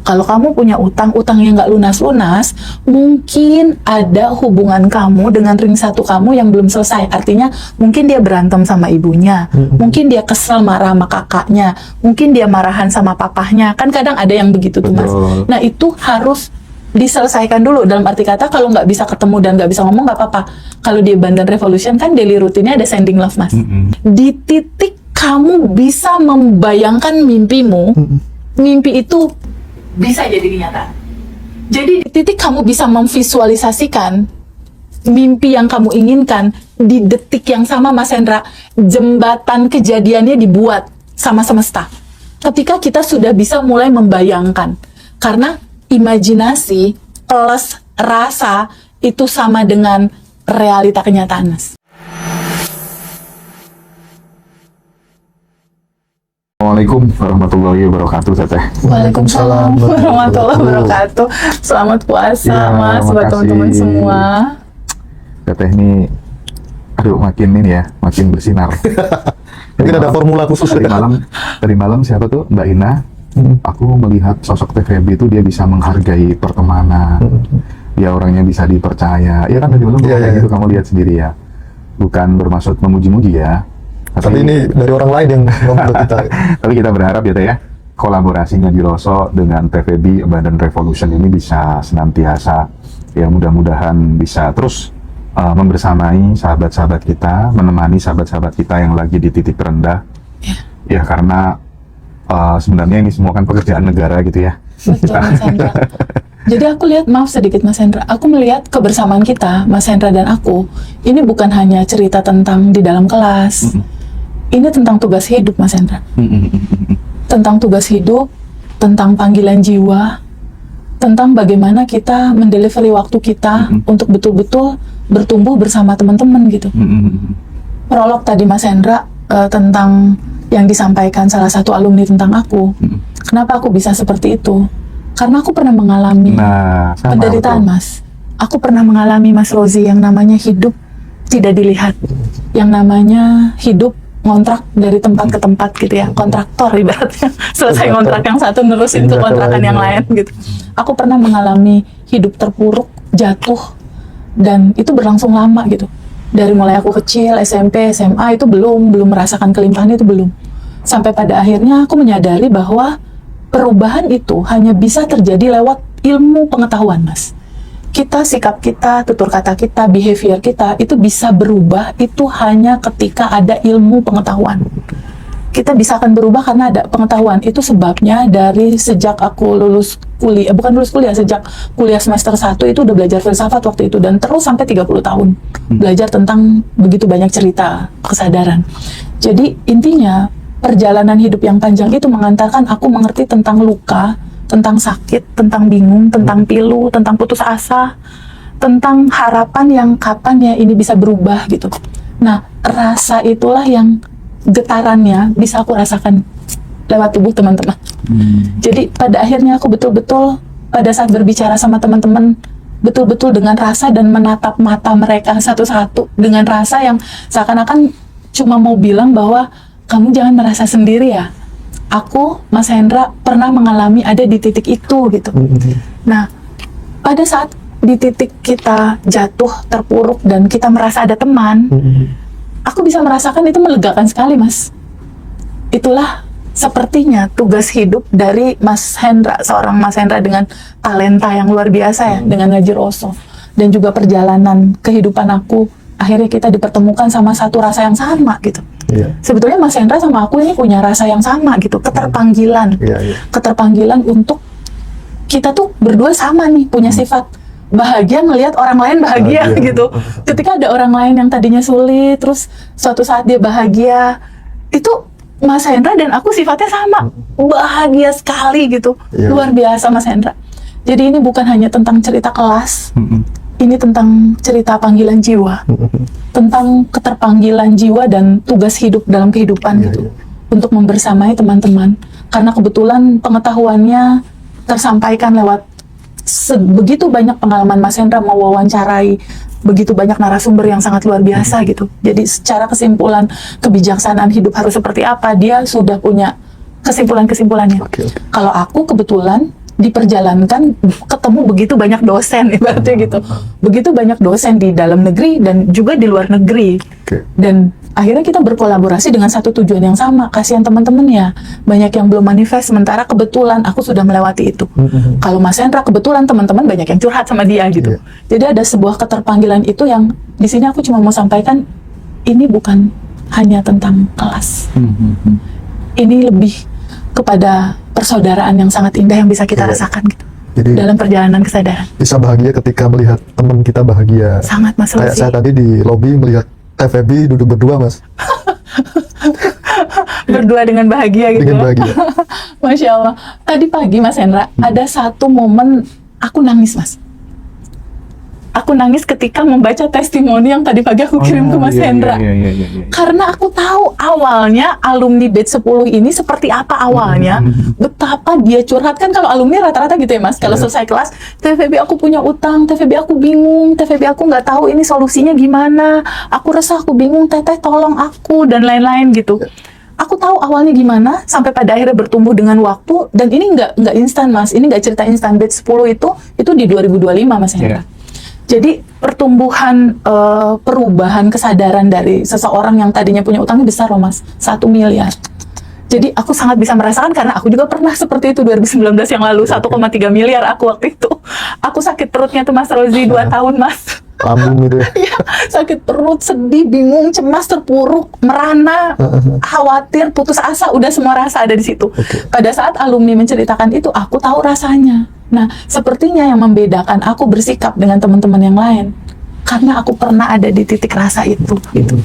Kalau kamu punya utang yang nggak lunas-lunas, mungkin ada hubungan kamu dengan ring satu kamu yang belum selesai. Artinya mungkin dia berantem sama ibunya, mungkin dia kesel marah sama kakaknya, mungkin dia marahan sama papahnya. Kan kadang ada yang begitu tuh, Mas. Nah, itu harus diselesaikan dulu. Dalam arti kata, kalau nggak bisa ketemu dan nggak bisa ngomong, nggak apa-apa. Kalau di Abundant Revolution kan daily rutinnya ada sending love, Mas. Di titik kamu bisa membayangkan mimpimu, mimpi itu bisa jadi kenyataan. Jadi di titik kamu bisa memvisualisasikan mimpi yang kamu inginkan, di detik yang sama, Mas Hendra, jembatan kejadiannya dibuat sama semesta. Ketika kita sudah bisa mulai membayangkan. Karena imajinasi plus rasa itu sama dengan realita kenyataan, Mas. Assalamualaikum warahmatullahi wabarakatuh, Teteh. Waalaikumsalam warahmatullahi wabarakatuh. Selamat puasa, Ya, Mas, buat makasih. teman-teman semua. Teteh ini, aduh makin ini ya, makin bersinar. Mungkin ada formula khusus Tadi malam siapa tuh, Mbak Ina? Aku melihat sosok Teh Feby itu dia bisa menghargai pertemanan. Dia orangnya bisa dipercaya. Ya kan tadi malam kayak gitu, kamu lihat sendiri ya. Bukan bermaksud memuji-muji ya. Tapi ini dari orang lain yang membuat kita. Tapi kita berharap ya Teh ya, kolaborasinya Jiroso dengan Teh Feby Abundant Revolution ini bisa senantiasa, ya mudah-mudahan bisa terus membersamai sahabat-sahabat kita, menemani sahabat-sahabat kita yang lagi di titik terendah. Ya karena sebenarnya ini semua kan pekerjaan negara gitu ya. Betul, Mas Hendra. Jadi aku lihat, maaf sedikit Mas Hendra, aku melihat kebersamaan kita, Mas Hendra dan aku, ini bukan hanya cerita tentang di dalam kelas. Ini tentang tugas hidup, Mas Hendra. Tentang tugas hidup, tentang panggilan jiwa, tentang bagaimana kita mendelivery waktu kita untuk betul-betul bertumbuh bersama teman-teman gitu. Prolog tadi Mas Hendra tentang yang disampaikan salah satu alumni tentang aku. Kenapa aku bisa seperti itu? Karena aku pernah mengalami penderitaan, Mas. Aku pernah mengalami, Mas Rozi, yang namanya hidup tidak dilihat. Yang namanya hidup ngontrak dari tempat ke tempat gitu ya, kontraktor ibaratnya. Selesai kontrak yang satu nerusin ke kontrakan yang lain gitu. Aku pernah mengalami hidup terpuruk, jatuh, dan itu berlangsung lama gitu. Dari mulai aku kecil, SMP, SMA itu belum merasakan kelimpahan, itu belum. Sampai pada akhirnya aku menyadari bahwa perubahan itu hanya bisa terjadi lewat ilmu pengetahuan, Mas. Kita, sikap kita, tutur kata kita, behavior kita, itu bisa berubah itu hanya ketika ada ilmu pengetahuan. Kita bisa akan berubah karena ada pengetahuan. Itu sebabnya dari sejak aku lulus kuliah, bukan lulus kuliah, sejak kuliah semester 1 itu udah belajar filsafat waktu itu, dan terus sampai 30 tahun belajar tentang begitu banyak cerita kesadaran. Jadi intinya perjalanan hidup yang panjang itu mengantarkan aku mengerti tentang luka, tentang sakit, tentang bingung, tentang pilu, tentang putus asa, tentang harapan yang kapan ya ini bisa berubah gitu. Nah, rasa itulah yang getarannya bisa aku rasakan lewat tubuh teman-teman. Jadi pada akhirnya aku betul-betul pada saat berbicara sama teman-teman, betul-betul dengan rasa dan menatap mata mereka satu-satu dengan rasa yang seakan-akan cuma mau bilang bahwa kamu jangan merasa sendiri ya. Aku, Mas Hendra, pernah mengalami ada di titik itu gitu. Nah, pada saat di titik kita jatuh, terpuruk, dan kita merasa ada teman, aku bisa merasakan itu melegakan sekali, Mas. Itulah sepertinya tugas hidup dari Mas Hendra, seorang Mas Hendra dengan talenta yang luar biasa ya, dengan ngaji Roso. Dan juga perjalanan kehidupan aku, akhirnya kita dipertemukan sama satu rasa yang sama gitu. Sebetulnya Mas Hendra sama aku ini punya rasa yang sama gitu, keterpanggilan. Keterpanggilan untuk kita tuh berdua sama nih, punya sifat bahagia ngelihat orang lain bahagia gitu. Ketika ada orang lain yang tadinya sulit, terus suatu saat dia bahagia, itu Mas Hendra dan aku sifatnya sama, bahagia sekali gitu. Luar biasa Mas Hendra. Jadi ini bukan hanya tentang cerita kelas, ini tentang cerita panggilan jiwa, tentang keterpanggilan jiwa dan tugas hidup dalam kehidupan gitu, untuk membersamai teman-teman. Karena kebetulan pengetahuannya tersampaikan lewat begitu banyak pengalaman Mas Hendra mewawancarai begitu banyak narasumber yang sangat luar biasa gitu. Jadi secara kesimpulan kebijaksanaan hidup harus seperti apa, dia sudah punya kesimpulan-kesimpulannya. Kalau aku kebetulan diperjalankan, ketemu begitu banyak dosen ibaratnya gitu, begitu banyak dosen di dalam negeri dan juga di luar negeri. Oke. Dan akhirnya kita berkolaborasi dengan satu tujuan yang sama. Kasihan teman-teman ya, banyak yang belum manifest, sementara kebetulan aku sudah melewati itu. Kalau Mas Hendra kebetulan teman-teman banyak yang curhat sama dia gitu. Jadi ada sebuah keterpanggilan itu yang di sini aku cuma mau sampaikan, ini bukan hanya tentang kelas. Ini lebih kepada persaudaraan yang sangat indah yang bisa kita rasakan gitu. Jadi Dalam perjalanan kesadaran. bisa bahagia ketika melihat teman kita bahagia. Sangat Mas Kayak Rozi. saya tadi di lobi melihat TVB duduk berdua, Mas. Berdua dengan bahagia gitu. Dengan bahagia. Masya Allah. Tadi pagi Mas Hendra, ada satu momen aku nangis Mas. Aku nangis ketika membaca testimoni yang tadi pagi aku kirim ke Mas Hendra. Iya. Karena aku tahu awalnya alumni batch 10 ini seperti apa awalnya, betapa dia curhat. Kan kalau alumni rata-rata gitu ya Mas, kalau selesai kelas, TVB aku punya utang, TVB aku bingung, TVB aku nggak tahu ini solusinya gimana, aku resah, aku bingung, teteh tolong aku, dan lain-lain gitu. Aku tahu awalnya gimana, sampai pada akhirnya bertumbuh dengan waktu, dan ini nggak instan Mas, ini nggak cerita instan. Batch 10 itu di 2025 Mas Hendra. Jadi pertumbuhan, perubahan kesadaran dari seseorang yang tadinya punya utangnya besar loh Mas, 1 miliar. Jadi aku sangat bisa merasakan karena aku juga pernah seperti itu 2019 yang lalu, 1,3 miliar aku waktu itu. Aku sakit perutnya tuh Mas Rozi 2 tahun Mas. Lambung gitu ya. Iya, sakit perut, sedih, bingung, cemas, terpuruk, merana, khawatir, putus asa, udah semua rasa ada di situ. Pada saat alumni menceritakan itu, aku tahu rasanya. Nah, sepertinya yang membedakan aku bersikap dengan teman-teman yang lain, karena aku pernah ada di titik rasa itu. Gitu.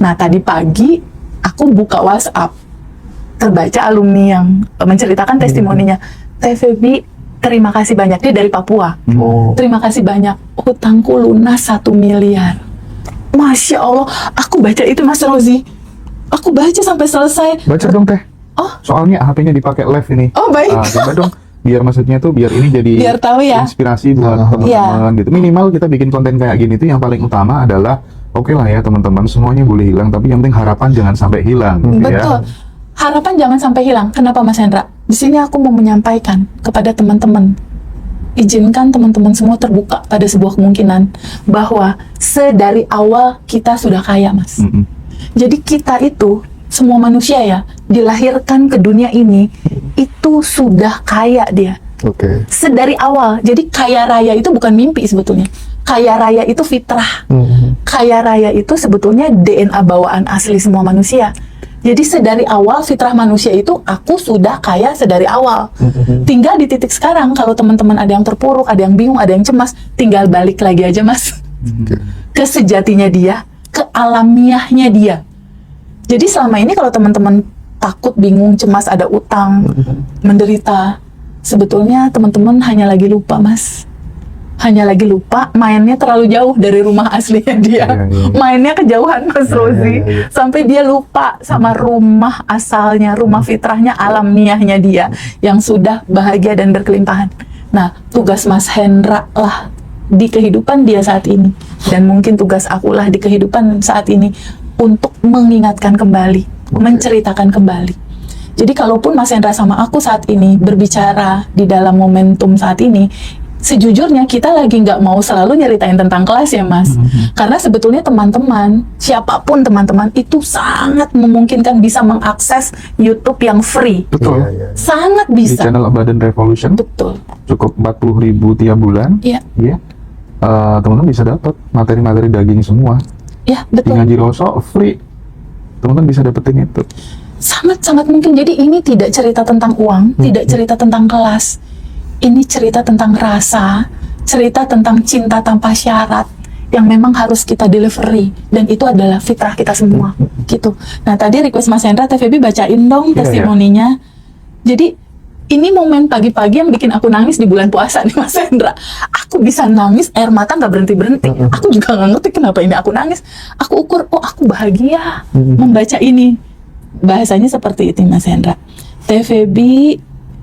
Nah, tadi pagi aku buka WhatsApp, terbaca alumni yang menceritakan testimoninya. TVB, terima kasih banyak. Dia dari Papua. Terima kasih banyak. Hutangku lunas 1 miliar. Masya Allah, aku baca itu Mas Rozi. Aku baca sampai selesai. Baca dong Teh. Oh. Soalnya HP-nya dipakai live ini. Oh baik. Coba dong. Biar maksudnya tuh biar ini jadi Biar tahu ya. inspirasi buat teman-teman gitu. Minimal kita bikin konten kayak gini tuh yang paling utama adalah oke lah ya teman-teman, semuanya boleh hilang tapi yang penting harapan jangan sampai hilang gitu ya. Betul. Harapan jangan sampai hilang. Kenapa Mas Hendra? Di sini aku mau menyampaikan kepada teman-teman, izinkan teman-teman semua terbuka pada sebuah kemungkinan bahwa sedari awal kita sudah kaya Mas. Jadi kita itu semua manusia ya dilahirkan ke dunia ini itu sudah kaya dia. Oke. Sedari awal. Jadi kaya raya itu bukan mimpi sebetulnya. Kaya raya itu fitrah. Kaya raya itu sebetulnya DNA bawaan asli semua manusia. Jadi sedari awal fitrah manusia itu aku sudah kaya sedari awal. Tinggal di titik sekarang kalau teman-teman ada yang terpuruk, ada yang bingung, ada yang cemas, tinggal balik lagi aja Mas. Ke sejatinya dia, ke alamiahnya dia. Jadi selama ini kalau teman-teman takut, bingung, cemas, ada utang, menderita, sebetulnya teman-teman hanya lagi lupa Mas. Hanya lagi lupa, mainnya terlalu jauh dari rumah aslinya dia. Mainnya kejauhan Mas Rozi. Sampai dia lupa sama rumah asalnya, rumah fitrahnya, alamiahnya dia yang sudah bahagia dan berkelimpahan. Nah, tugas Mas Hendra lah di kehidupan dia saat ini, dan mungkin tugas akulah di kehidupan saat ini untuk mengingatkan kembali, menceritakan kembali. Jadi kalaupun Mas Hendra sama aku saat ini berbicara di dalam momentum saat ini, sejujurnya kita lagi nggak mau selalu nyeritain tentang kelas ya Mas. Karena sebetulnya teman-teman, siapapun teman-teman itu sangat memungkinkan bisa mengakses YouTube yang free. Betul. Sangat Di bisa. channel Badan Revolution Betul. cukup 40.000 tiap bulan. Iya. Iya. Teman-teman bisa dapat materi-materi daging semua. Ya, Di betul. Ngaji Roso free. Teman-teman bisa dapetin itu. Sangat-sangat mungkin. Jadi ini tidak cerita tentang uang, tidak cerita tentang kelas. Ini cerita tentang rasa, cerita tentang cinta tanpa syarat yang memang harus kita delivery, dan itu adalah fitrah kita semua gitu. Nah tadi request Mas Hendra, TVB bacain dong testimoninya. Jadi ini momen pagi-pagi yang bikin aku nangis di bulan puasa nih Mas Hendra. Aku bisa nangis, air mata nggak berhenti-berhenti. Aku juga nggak ngerti kenapa ini aku nangis. Aku ukur, oh aku bahagia membaca ini. Bahasanya seperti itu Mas Hendra. TVB,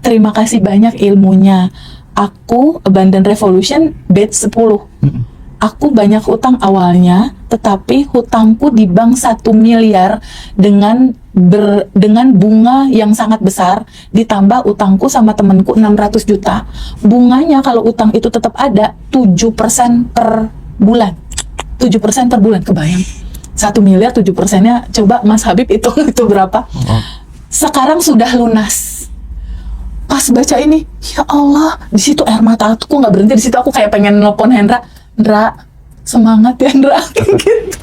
terima kasih banyak ilmunya. Aku Abundant Revolution batch 10. aku banyak hutang awalnya, tetapi hutangku di bank 1 miliar dengan bunga yang sangat besar, ditambah utangku sama temenku 600 juta. Bunganya kalau utang itu tetap ada 7% per bulan. 7% per bulan, kebayang. 1 miliar 7%-nya, coba Mas Habib hitung itu berapa. Sekarang sudah lunas. Pas baca ini, ya Allah, di situ air mata aku nggak berhenti. Di situ aku kayak pengen nelpon Hendra, semangat ya Hendra, kayak gitu.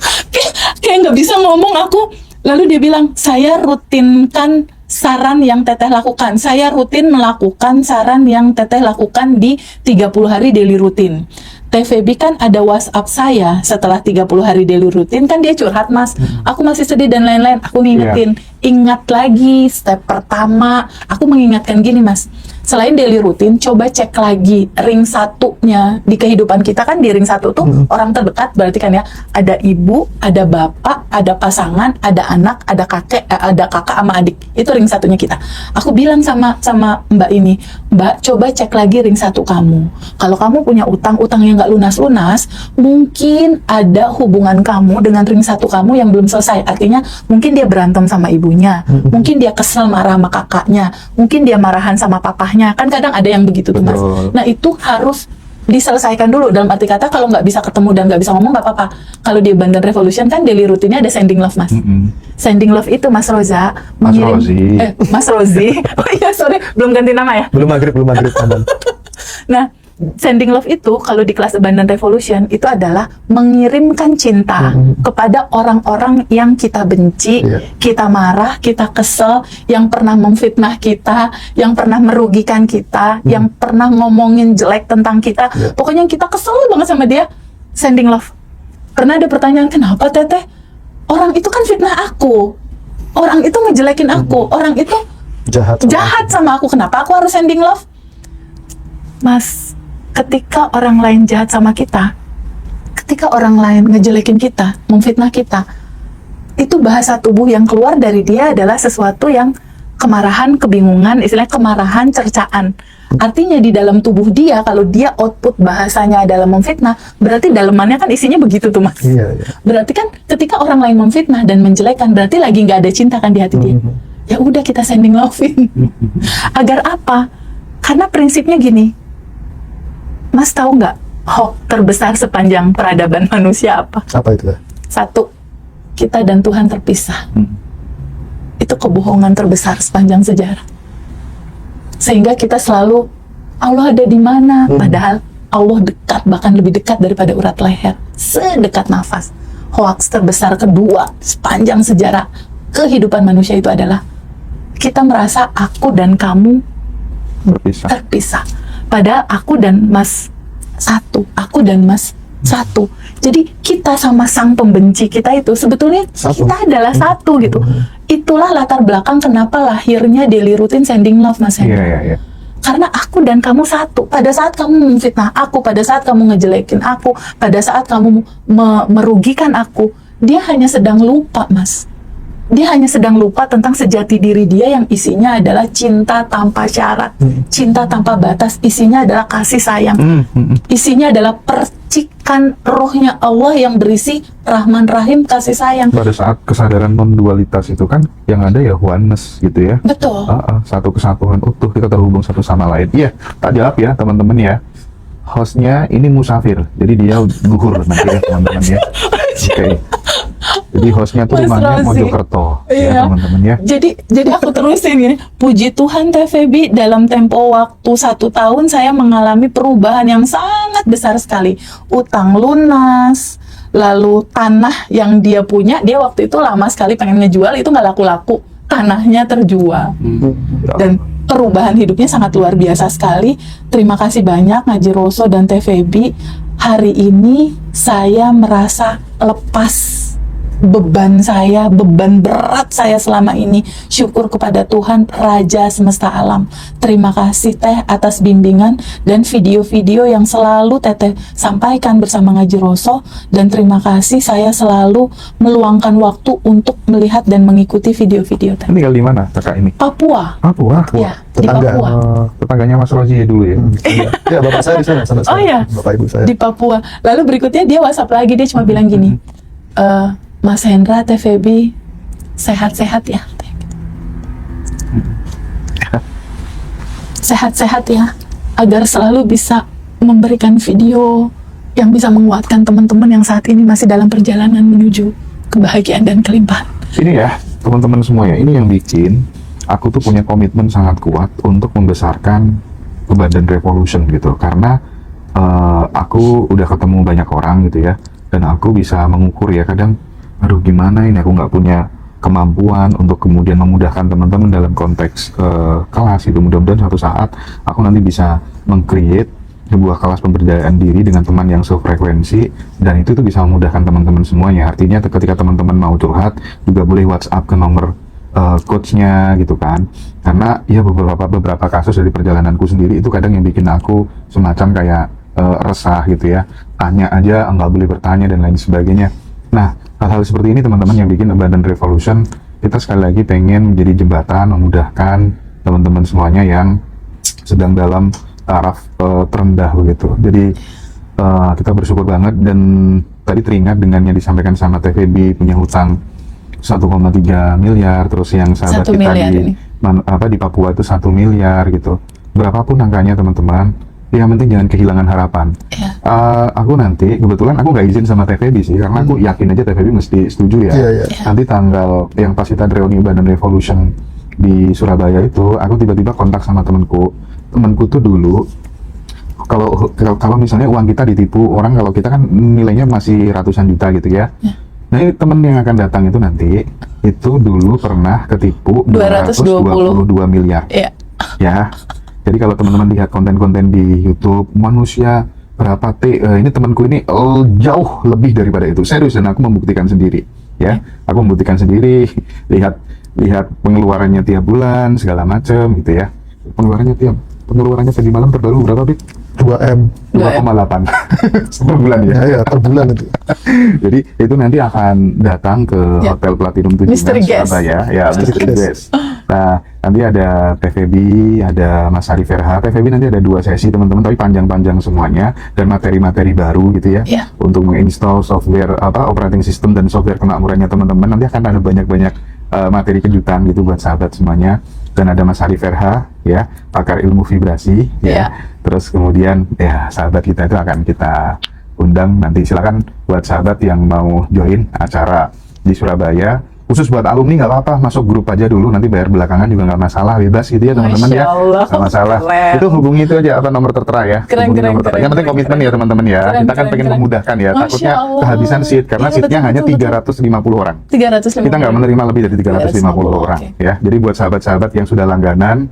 Kayak nggak bisa ngomong aku. Lalu dia bilang, saya rutinkan saran yang Teteh lakukan. Saya rutin melakukan saran yang Teteh lakukan di 30 hari daily rutin. Teh Feby kan ada WhatsApp saya setelah 30 hari daily rutin, kan dia curhat, Mas, aku masih sedih dan lain-lain. Aku ngingetin, ingat lagi step pertama. Aku mengingatkan gini, Mas, selain daily rutin, coba cek lagi ring satunya di kehidupan kita. Kan di ring satu tuh orang terdekat, berarti kan ya, ada ibu, ada bapak, ada pasangan, ada anak, ada kakek, ada kakak sama adik. Itu ring satunya kita. Aku bilang sama Mbak ini, Mbak, coba cek lagi ring satu kamu. Kalau kamu punya utang yang nggak lunas-lunas, mungkin ada hubungan kamu dengan ring satu kamu yang belum selesai. Artinya mungkin dia berantem sama ibunya, mungkin dia kesel marah sama kakaknya, mungkin dia marahan sama papahnya. Kan kadang ada yang begitu tuh, Mas. Nah, itu harus diselesaikan dulu. Dalam arti kata, kalau nggak bisa ketemu dan nggak bisa ngomong, nggak apa-apa. Kalau di Abundant Revolution kan daily rutinnya ada sending love, Mas. Sending love itu, Mas Roza mengirim, Mas Rozi. Oh iya, sorry, belum ganti nama ya. Belum maghrib aman. Nah, sending love itu kalau di kelas Abundant Revolution itu adalah mengirimkan cinta kepada orang-orang yang kita benci, kita marah, kita kesel, yang pernah memfitnah kita, yang pernah merugikan kita, yang pernah ngomongin jelek tentang kita. Pokoknya kita kesel banget sama dia. Sending love. Pernah ada pertanyaan, kenapa Teteh? Orang itu kan fitnah aku. Orang itu ngejelekin aku. Orang itu jahat sama aku. Kenapa aku harus sending love? Mas, ketika orang lain jahat sama kita, ketika orang lain ngejelekin kita, memfitnah kita, itu bahasa tubuh yang keluar dari dia adalah sesuatu yang kemarahan, kebingungan, istilahnya kemarahan, cercaan. Artinya di dalam tubuh dia, kalau dia output bahasanya adalah memfitnah, berarti dalemannya kan isinya begitu tuh, Mas. Berarti kan ketika orang lain memfitnah dan menjelekkan, berarti lagi nggak ada cinta kan di hati dia. Ya udah, kita sending love-in. Agar apa? Karena prinsipnya gini, Mas tahu nggak hoax terbesar sepanjang peradaban manusia apa? Apa itu? 1, kita dan Tuhan terpisah. Itu kebohongan terbesar sepanjang sejarah. Sehingga kita selalu, Allah ada di mana? Padahal Allah dekat, bahkan lebih dekat daripada urat leher. Sedekat nafas. Hoax terbesar kedua sepanjang sejarah kehidupan manusia itu adalah kita merasa aku dan kamu terpisah. Padahal aku dan Mas satu, aku dan Mas satu. Jadi kita sama sang pembenci kita itu sebetulnya kita adalah satu gitu. Itulah latar belakang kenapa lahirnya daily routine sending love, Mas Hendra. Karena aku dan kamu satu. Pada saat kamu memfitnah aku, pada saat kamu ngejelekin aku, pada saat kamu merugikan aku, dia hanya sedang lupa, Mas. Dia hanya sedang lupa tentang sejati diri dia yang isinya adalah cinta tanpa syarat, cinta tanpa batas, isinya adalah kasih sayang, isinya adalah percikan rohnya Allah yang berisi Rahman Rahim, kasih sayang. Pada saat kesadaran non-dualitas itu kan yang ada ya oneness gitu ya. Betul. Satu kesatuan utuh, kita terhubung satu sama lain. Iya, tak jawab ya teman-teman ya. Hostnya ini musafir, jadi dia gugur nanti ya teman-teman ya. Oke. Jadi hostnya tuh rumahnya Mojokerto, ya teman-teman ya. Jadi aku terusin gini. Puji Tuhan Teh Feby, dalam tempo waktu 1 tahun saya mengalami perubahan yang sangat besar sekali. Utang lunas, lalu tanah yang dia punya, dia waktu itu lama sekali pengen ngejual, itu nggak laku-laku. Tanahnya terjual. Dan perubahan hidupnya sangat luar biasa sekali. Terima kasih banyak Ngaji Roso dan Teh Feby. Hari ini saya merasa lepas beban saya, beban berat saya selama ini. Syukur kepada Tuhan Raja semesta alam. Terima kasih Teh atas bimbingan dan video-video yang selalu Teteh sampaikan bersama Ngaji Roso, dan terima kasih saya selalu meluangkan waktu untuk melihat dan mengikuti video-video Teh. Tinggal di mana kakak ini? Papua. Papua. Ya, di Tetangga. Papua. Tetangganya Mas Rozi dulu ya. Ya, bapak saya di sana, sama Oh iya. bapak ibu saya. Di Papua. Lalu berikutnya dia WhatsApp lagi, dia cuma bilang gini, Mas Hendra, Teh Feby, sehat-sehat ya. Sehat-sehat ya, agar selalu bisa memberikan video yang bisa menguatkan teman-teman yang saat ini masih dalam perjalanan menuju kebahagiaan dan kelimpahan. Ini ya, teman-teman semua ya, ini yang bikin aku tuh punya komitmen sangat kuat untuk membesarkan Badan Revolution gitu. Karena aku udah ketemu banyak orang gitu ya, dan aku bisa mengukur ya, kadang aduh gimana ini, aku nggak punya kemampuan untuk kemudian memudahkan teman-teman dalam konteks kelas itu. Mudah-mudahan suatu saat aku nanti bisa meng-create sebuah kelas pemberdayaan diri dengan teman yang sefrekuensi, dan itu tuh bisa memudahkan teman-teman semuanya. Artinya ketika teman-teman mau curhat juga boleh WhatsApp ke nomor coachnya gitu kan. Karena ya beberapa kasus dari perjalananku sendiri itu kadang yang bikin aku semacam kayak resah gitu ya, tanya aja nggak boleh bertanya dan lain sebagainya. Nah, hal-hal seperti ini teman-teman yang bikin Badan Revolution, kita sekali lagi pengen menjadi jembatan memudahkan teman-teman semuanya yang sedang dalam taraf terendah begitu. Jadi kita bersyukur banget, dan tadi teringat dengan yang disampaikan sama TVB punya hutang 1,3 miliar, terus yang sahabat 1 kita miliar di ini. di Papua itu 1 miliar gitu. Berapapun angkanya teman-teman, yang penting jangan kehilangan harapan. Ya. Aku nanti kebetulan aku nggak izin sama TVB sih, karena aku yakin aja TVB mesti setuju ya. Iya, iya. Nanti tanggal yang pas kita reuni Badan Revolution di Surabaya itu, aku tiba-tiba kontak sama temanku tuh dulu, kalau misalnya uang kita ditipu orang, kalau kita kan nilainya masih ratusan juta gitu ya. Nah, ini temen yang akan datang itu nanti itu dulu pernah ketipu 222 miliar. Iya. Ya. Jadi kalau teman-teman lihat konten-konten di YouTube, manusia berapa ini temanku ini jauh lebih daripada itu. Serius, dan aku membuktikan sendiri, ya. Aku membuktikan sendiri, lihat pengeluarannya tiap bulan segala macam gitu ya. Pengeluarannya tadi malam terbaru berapa, Bik? 2M. 2,8 per bulan ya. Ya, per bulan itu. Jadi itu nanti akan datang ke Ya. Hotel Platinum 7 Mystery guest. Surabaya, ya, Mystery guest. Nah, nanti ada TVB, ada Mas Ari Verha. TVB nanti ada 2 sesi teman-teman, tapi panjang-panjang semuanya, dan materi-materi baru gitu ya, Ya. untuk menginstall software operating system dan software kemakmurannya teman-teman. Nanti akan ada banyak-banyak materi kejutan gitu buat sahabat semuanya. Dan ada Mas Ari Verha, ya, pakar ilmu vibrasi, ya. Terus kemudian ya sahabat kita itu akan kita undang nanti. Silakan buat sahabat yang mau join acara di Surabaya, khusus buat alumni nggak apa-apa, masuk grup aja dulu, nanti bayar belakangan juga nggak masalah, bebas gitu ya teman-teman ya, Masya Allah. nggak masalah. Keren. Itu hubungi itu aja nomor tertera ya. Keren, Hubungi keren, nomor tertera. keren, Yang penting keren, komitmen keren. ya teman-teman ya. Keren, Kita kan keren, pengen keren. memudahkan ya. Masya Takutnya Allah. kehabisan seat karena Iya, seatnya betul, hanya betul, 350 orang. 350. Kita nggak menerima lebih dari 350 orang, oke. ya. Jadi buat sahabat-sahabat yang sudah langganan,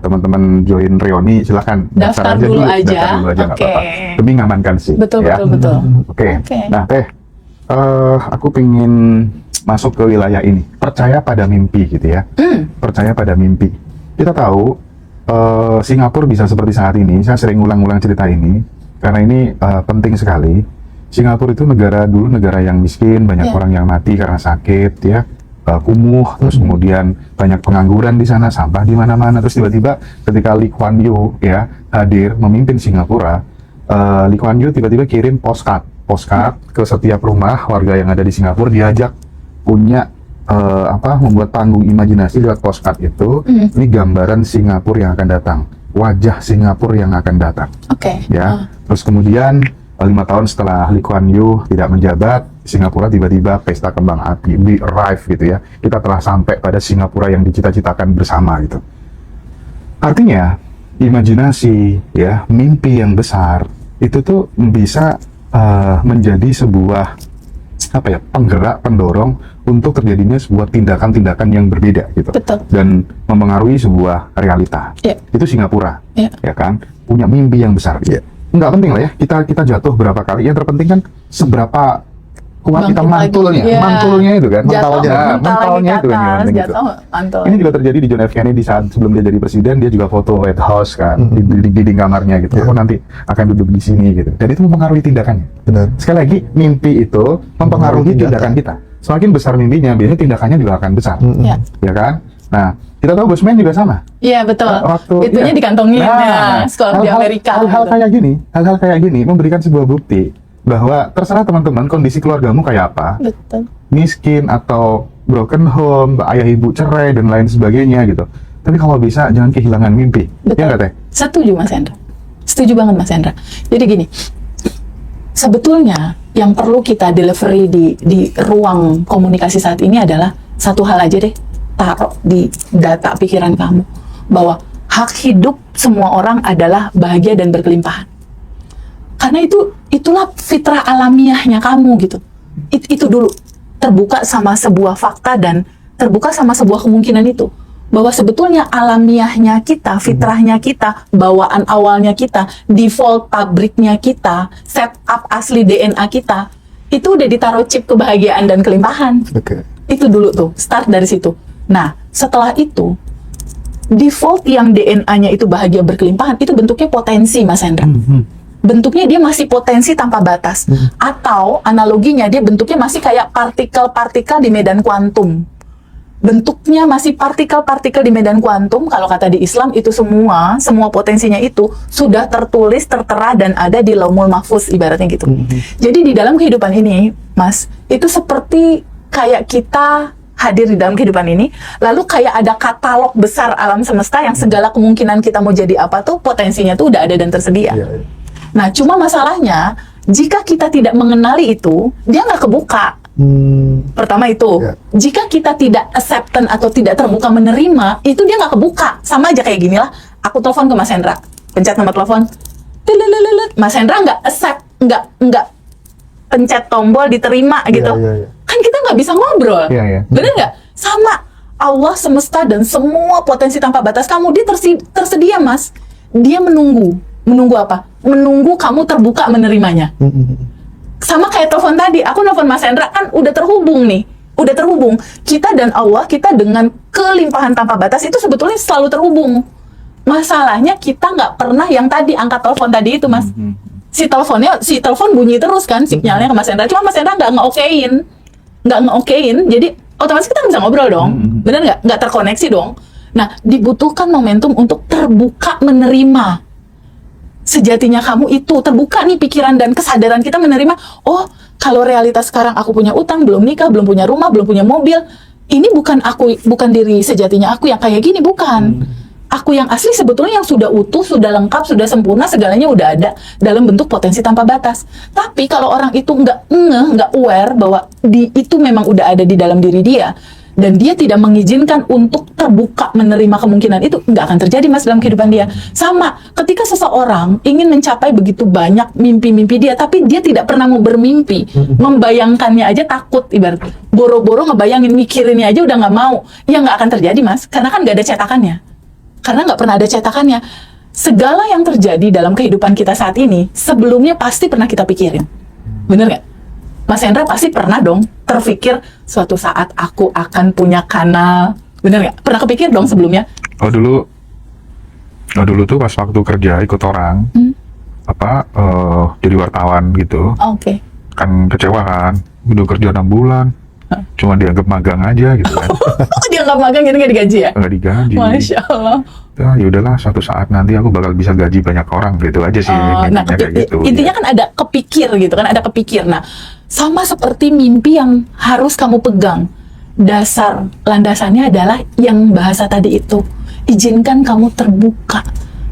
teman-teman join reuni, silakan Daftar dulu aja. daftar dulu aja, nggak Oke. apa-apa, demi ngamankan sih. Betul, ya. betul. Oke. Oke. Nah, Teh, aku pengen masuk ke wilayah ini. Percaya pada mimpi gitu ya. Percaya pada mimpi. Kita tahu Singapura bisa seperti saat ini. Saya sering ulang-ulang cerita ini karena ini penting sekali. Singapura itu negara yang miskin, banyak Ya. orang yang mati karena sakit ya. Kumuh, terus kemudian banyak pengangguran di sana, sampah di mana-mana. Terus tiba-tiba ketika Lee Kuan Yew ya hadir memimpin Singapura, Lee Kuan Yew tiba-tiba kirim postcard ke setiap rumah warga yang ada di Singapura, diajak punya membuat panggung imajinasi lewat postcard itu. Ini gambaran Singapura yang akan datang, wajah Singapura yang akan datang. Oke. Ya, terus kemudian 5 tahun setelah Lee Kuan Yew tidak menjabat, Singapura tiba-tiba pesta kembang api, we arrive gitu ya. Kita telah sampai pada Singapura yang dicita-citakan bersama gitu. Artinya, imajinasi ya, mimpi yang besar itu tuh bisa menjadi sebuah penggerak, pendorong untuk terjadinya sebuah tindakan-tindakan yang berbeda gitu. Betul. Dan mempengaruhi sebuah realita. Ya. Itu Singapura, Ya. ya kan, punya mimpi yang besar. Iya. Nggak penting lah ya kita jatuh berapa kali, yang terpenting kan seberapa kuat kita Bangkit lagi. mantulnya, Iya. mantulnya itu kan, Jatuh, mentalnya lagi itu ke kan yang atas, penting gitu. jatuh, mantul. Ini juga terjadi di John F. Kennedy saat sebelum dia jadi presiden, dia juga foto White House kan, di dinding kamarnya gitu. Aku nanti akan duduk di sini gitu. Dan itu mempengaruhi tindakannya. Benar. Sekali lagi, mimpi itu mempengaruhi tindakan kita. Semakin besar mimpinya, biasanya tindakannya juga akan besar. Ya. Ya kan? Nah, kita tahu Bosman juga sama. Iya betul. Itunya iya. dikantongin ya, sekolah di Amerika. Hal-hal gitu. kayak gini memberikan sebuah bukti bahwa terserah teman-teman kondisi keluargamu kayak apa, Betul. miskin atau broken home, ayah ibu cerai dan lain sebagainya gitu. Tapi kalau bisa jangan kehilangan mimpi. Betul. Ya nggak Teh? Setuju Mas Hendra. Setuju banget Mas Hendra. Jadi gini, sebetulnya yang perlu kita delivery di ruang komunikasi saat ini adalah satu hal aja deh, taruh di data pikiran kamu bahwa hak hidup semua orang adalah bahagia dan berkelimpahan. Karena itulah fitrah alamiahnya kamu gitu. Itu dulu terbuka sama sebuah fakta dan terbuka sama sebuah kemungkinan itu. Bahwa sebetulnya alamiahnya kita, fitrahnya kita, bawaan awalnya kita, default pabriknya kita, setup asli DNA kita, itu udah ditaruh chip kebahagiaan dan kelimpahan. Oke. Itu dulu tuh, start dari situ. Nah, setelah itu, default yang DNA-nya itu bahagia berkelimpahan, itu bentuknya potensi, Mas Hendra. Bentuknya dia masih potensi tanpa batas. Atau analoginya dia bentuknya masih kayak partikel-partikel di medan kuantum. Bentuknya masih partikel-partikel di medan kuantum. Kalau kata di Islam itu semua potensinya itu sudah tertulis, tertera dan ada di Laumul Mahfuz ibaratnya gitu. Jadi di dalam kehidupan ini, Mas, itu seperti kayak kita hadir di dalam kehidupan ini, lalu kayak ada katalog besar alam semesta yang segala kemungkinan kita mau jadi apa tuh potensinya tuh udah ada dan tersedia. Iya, iya. Nah, cuma masalahnya jika kita tidak mengenali itu, dia nggak kebuka. Pertama itu, Ya. jika kita tidak acceptance atau tidak terbuka menerima, itu dia nggak kebuka. Sama aja kayak gini lah, aku telepon ke Mas Hendra, pencet nomor telepon, tilililit. Mas Hendra nggak accept, nggak pencet tombol diterima gitu. Iya, iya. Kan kita nggak bisa ngobrol, Iya, iya. bener nggak? Sama Allah semesta dan semua potensi tanpa batas kamu, dia tersedia, Mas. Dia menunggu apa? Menunggu kamu terbuka menerimanya. Sama kayak telepon tadi, aku nelfon Mas Hendra kan udah terhubung nih, udah terhubung. Kita dan Allah, kita dengan kelimpahan tanpa batas itu sebetulnya selalu terhubung. Masalahnya kita nggak pernah yang tadi angkat telepon tadi itu, Mas. Si telepon bunyi terus kan, sinyalnya ke Mas Hendra. Cuma Mas Hendra nggak nge-okein, jadi otomatis kita nggak bisa ngobrol dong, bener nggak? Nggak terkoneksi dong. Nah, dibutuhkan momentum untuk terbuka menerima. Sejatinya kamu itu terbuka nih pikiran dan kesadaran kita menerima, oh kalau realitas sekarang aku punya utang, belum nikah, belum punya rumah, belum punya mobil, ini bukan diri sejatinya aku yang kayak gini, bukan. Aku yang asli sebetulnya yang sudah utuh, sudah lengkap, sudah sempurna, segalanya udah ada dalam bentuk potensi tanpa batas. Tapi kalau orang itu nggak aware bahwa itu memang udah ada di dalam diri dia, dan dia tidak mengizinkan untuk terbuka menerima kemungkinan itu, nggak akan terjadi, Mas, dalam kehidupan dia. Sama, ketika seseorang ingin mencapai begitu banyak mimpi-mimpi dia, tapi dia tidak pernah mau bermimpi, membayangkannya aja takut, ibarat boro-boro ngebayangin, mikirinnya aja udah nggak mau, ya nggak akan terjadi, Mas, karena kan nggak ada cetakannya. Karena nggak pernah ada cetakannya. Segala yang terjadi dalam kehidupan kita saat ini, sebelumnya pasti pernah kita pikirin. Bener nggak? Mas Hendra pasti pernah dong terpikir suatu saat aku akan punya kanal, bener nggak? Pernah kepikir dong sebelumnya? Dulu tuh pas waktu kerja ikut orang, jadi wartawan gitu, Oke. kan kecewa kan, udah kerja 6 bulan, cuma dianggap magang aja gitu kan, Oh, dia nggak magang gitu, nggak digaji ya? nggak digaji. Masya Allah. Ya yaudahlah, suatu saat nanti aku bakal bisa gaji banyak orang gitu aja sih. Nah, Intinya kayak gitu. intinya kan ada kepikir gitu kan, ada kepikir. Nah, sama seperti mimpi yang harus kamu pegang. Dasar landasannya adalah yang bahasa tadi itu. Izinkan kamu terbuka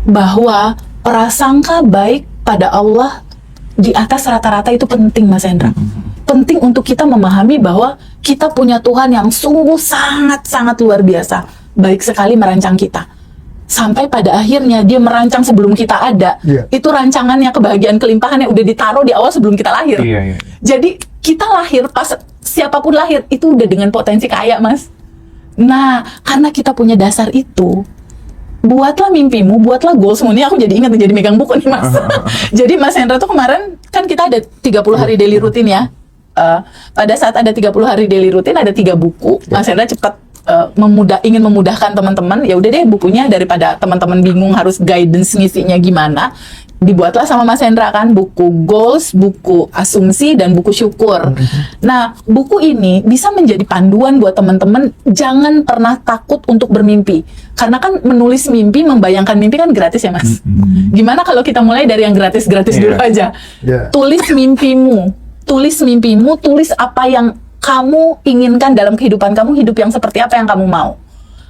bahwa prasangka baik pada Allah di atas rata-rata itu penting, Mas Hendra. Penting untuk kita memahami bahwa kita punya Tuhan yang sungguh sangat-sangat luar biasa. Baik sekali merancang kita. Sampai pada akhirnya dia merancang sebelum kita ada. Iya. Itu rancangannya, kebahagiaan, kelimpahan yang udah ditaruh di awal sebelum kita lahir. Iya. Jadi kita lahir, pas siapapun lahir itu udah dengan potensi kaya, Mas. Nah, karena kita punya dasar itu, buatlah mimpimu, buatlah goalsmu. Ini aku jadi ingat, jadi megang buku nih, Mas. Jadi Mas Hendra tuh kemarin kan kita ada 30 hari daily rutin ya. pada saat ada 30 hari daily rutin ada 3 buku. Mas Hendra cepat ingin memudahkan teman-teman. Ya udah deh, bukunya daripada teman-teman bingung harus guidance ngisinya gimana, dibuatlah sama Mas Hendra kan buku goals, buku asumsi, dan buku syukur. Nah, buku ini bisa menjadi panduan buat teman-teman. Jangan pernah takut untuk bermimpi, karena kan menulis mimpi, membayangkan mimpi kan gratis ya Mas. Gimana kalau kita mulai dari yang gratis-gratis dulu aja. Tulis mimpimu, tulis apa yang kamu inginkan dalam kehidupan kamu, hidup yang seperti apa yang kamu mau.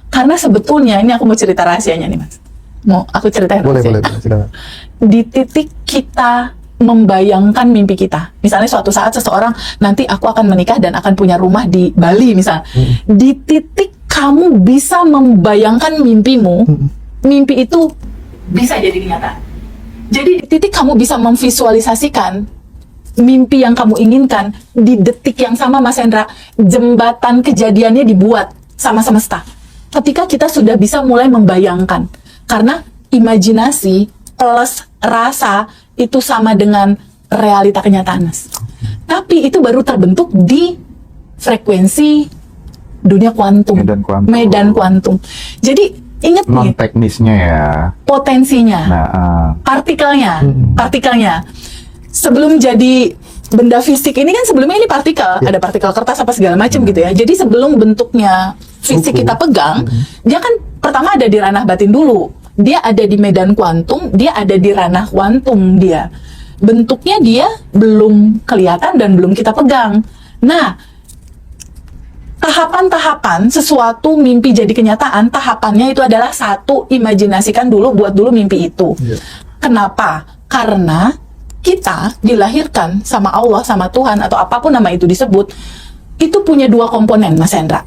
Karena sebetulnya ini aku mau cerita rahasianya nih Mas. Mau aku ceritain Boleh, rahasianya? silakan. Di titik kita membayangkan mimpi kita, misalnya suatu saat seseorang, nanti aku akan menikah dan akan punya rumah di Bali misalnya. Di titik kamu bisa membayangkan mimpimu, mimpi itu bisa jadi kenyataan. Jadi di titik kamu bisa memvisualisasikan mimpi yang kamu inginkan, di detik yang sama Mas Hendra, jembatan kejadiannya dibuat sama semesta. Ketika kita sudah bisa mulai membayangkan, karena imajinasi plus rasa itu sama dengan realita kenyataan, Mas. Tapi itu baru terbentuk di frekuensi dunia kuantum, medan kuantum. Jadi ingat non nih, teknisnya ya, potensinya, partikelnya. Sebelum jadi benda fisik ini kan sebelumnya ini partikel, ada partikel kertas apa segala macam gitu ya. Jadi sebelum bentuknya fisik kita pegang, dia kan pertama ada di ranah batin dulu. Dia ada di medan kuantum, dia ada di ranah kuantum dia. Bentuknya dia belum kelihatan dan belum kita pegang. Nah, tahapan-tahapan sesuatu mimpi jadi kenyataan, tahapannya itu adalah satu, imajinasikan dulu, buat dulu mimpi itu. Kenapa? Karena kita dilahirkan sama Allah, sama Tuhan, atau apapun nama itu disebut, itu punya 2 komponen, Mas Hendra.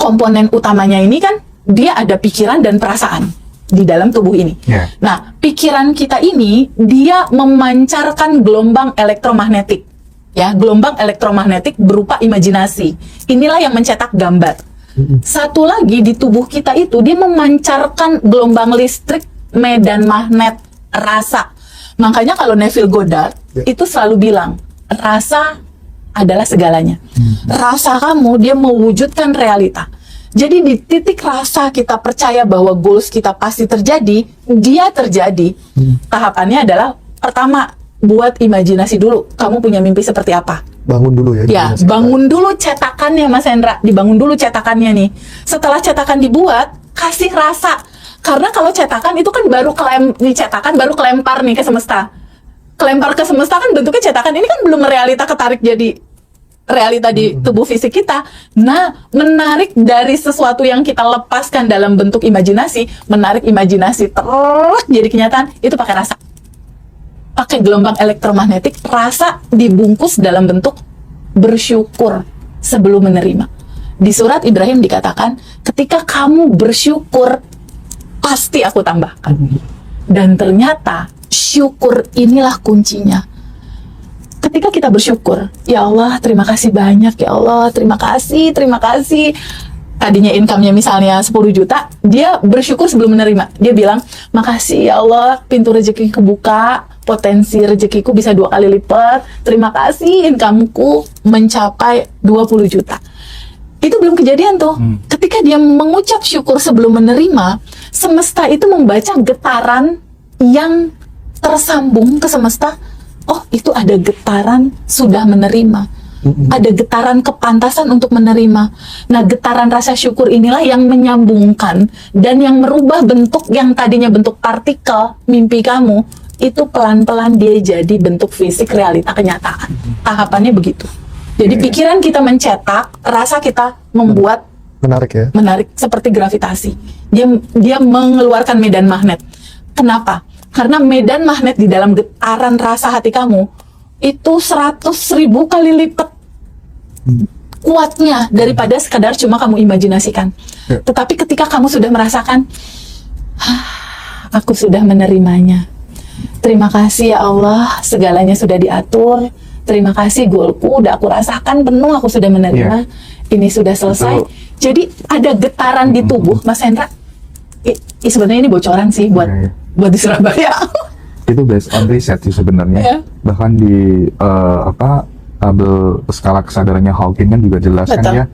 Komponen utamanya ini kan, dia ada pikiran dan perasaan di dalam tubuh ini. Nah, pikiran kita ini, dia memancarkan gelombang elektromagnetik. Ya, gelombang elektromagnetik berupa imajinasi. Inilah yang mencetak gambar. Satu lagi di tubuh kita itu, dia memancarkan gelombang listrik, medan magnet, rasa. Makanya kalau Neville Goddard itu selalu bilang, rasa adalah segalanya. Rasa kamu, dia mewujudkan realita. Jadi di titik rasa kita percaya bahwa goals kita pasti terjadi, dia terjadi. Tahapannya adalah, pertama, buat imajinasi dulu. Kamu punya mimpi seperti apa? Bangun dulu ya. Ya, bangun dulu cetakannya Mas Hendra. Dibangun dulu cetakannya nih. Setelah cetakan dibuat, kasih rasa. Karena kalau cetakan itu kan baru cetakan baru kelempar nih ke semesta. Kelempar ke semesta kan bentuknya cetakan. Ini kan belum realita ketarik jadi realita di tubuh fisik kita. Nah, menarik dari sesuatu yang kita lepaskan dalam bentuk imajinasi, menarik imajinasi terus jadi kenyataan, itu pakai rasa. Pakai gelombang elektromagnetik, rasa dibungkus dalam bentuk bersyukur sebelum menerima. Di surat Ibrahim dikatakan, ketika kamu bersyukur, pasti aku tambahkan. Dan ternyata syukur inilah kuncinya. Ketika kita bersyukur, ya Allah, terima kasih banyak, ya Allah, terima kasih. Tadinya income-nya misalnya 10 juta, dia bersyukur sebelum menerima. Dia bilang, makasih ya Allah, pintu rezeki kebuka, potensi rezekiku bisa 2 kali lipat, terima kasih income-ku mencapai 20 juta. Itu belum kejadian tuh. Ketika dia mengucap syukur sebelum menerima, semesta itu membaca getaran yang tersambung ke semesta. Oh, itu ada getaran sudah menerima. Ada getaran kepantasan untuk menerima. Nah, getaran rasa syukur inilah yang menyambungkan dan yang merubah bentuk yang tadinya bentuk partikel mimpi kamu, itu pelan-pelan dia jadi bentuk fisik realita kenyataan. Tahapannya begitu. Jadi pikiran kita mencetak, rasa kita membuat menarik ya. Menarik seperti gravitasi. Dia mengeluarkan medan magnet. Kenapa? Karena medan magnet di dalam getaran rasa hati kamu itu 100.000 kali lipat kuatnya daripada sekadar cuma kamu imajinasikan. Tetapi ketika kamu sudah merasakan, aku sudah menerimanya. Terima kasih ya Allah, segalanya sudah diatur. Terima kasih, goalku udah aku rasakan penuh, aku sudah menerima. Ini sudah selesai. Jadi ada getaran di tubuh, Mas Hendra. Sebenarnya ini bocoran sih buat di Surabaya. Itu based on riset sih sebenarnya. Bahkan di tabel skala kesadarannya Hawking kan juga jelas kan Betul. ya,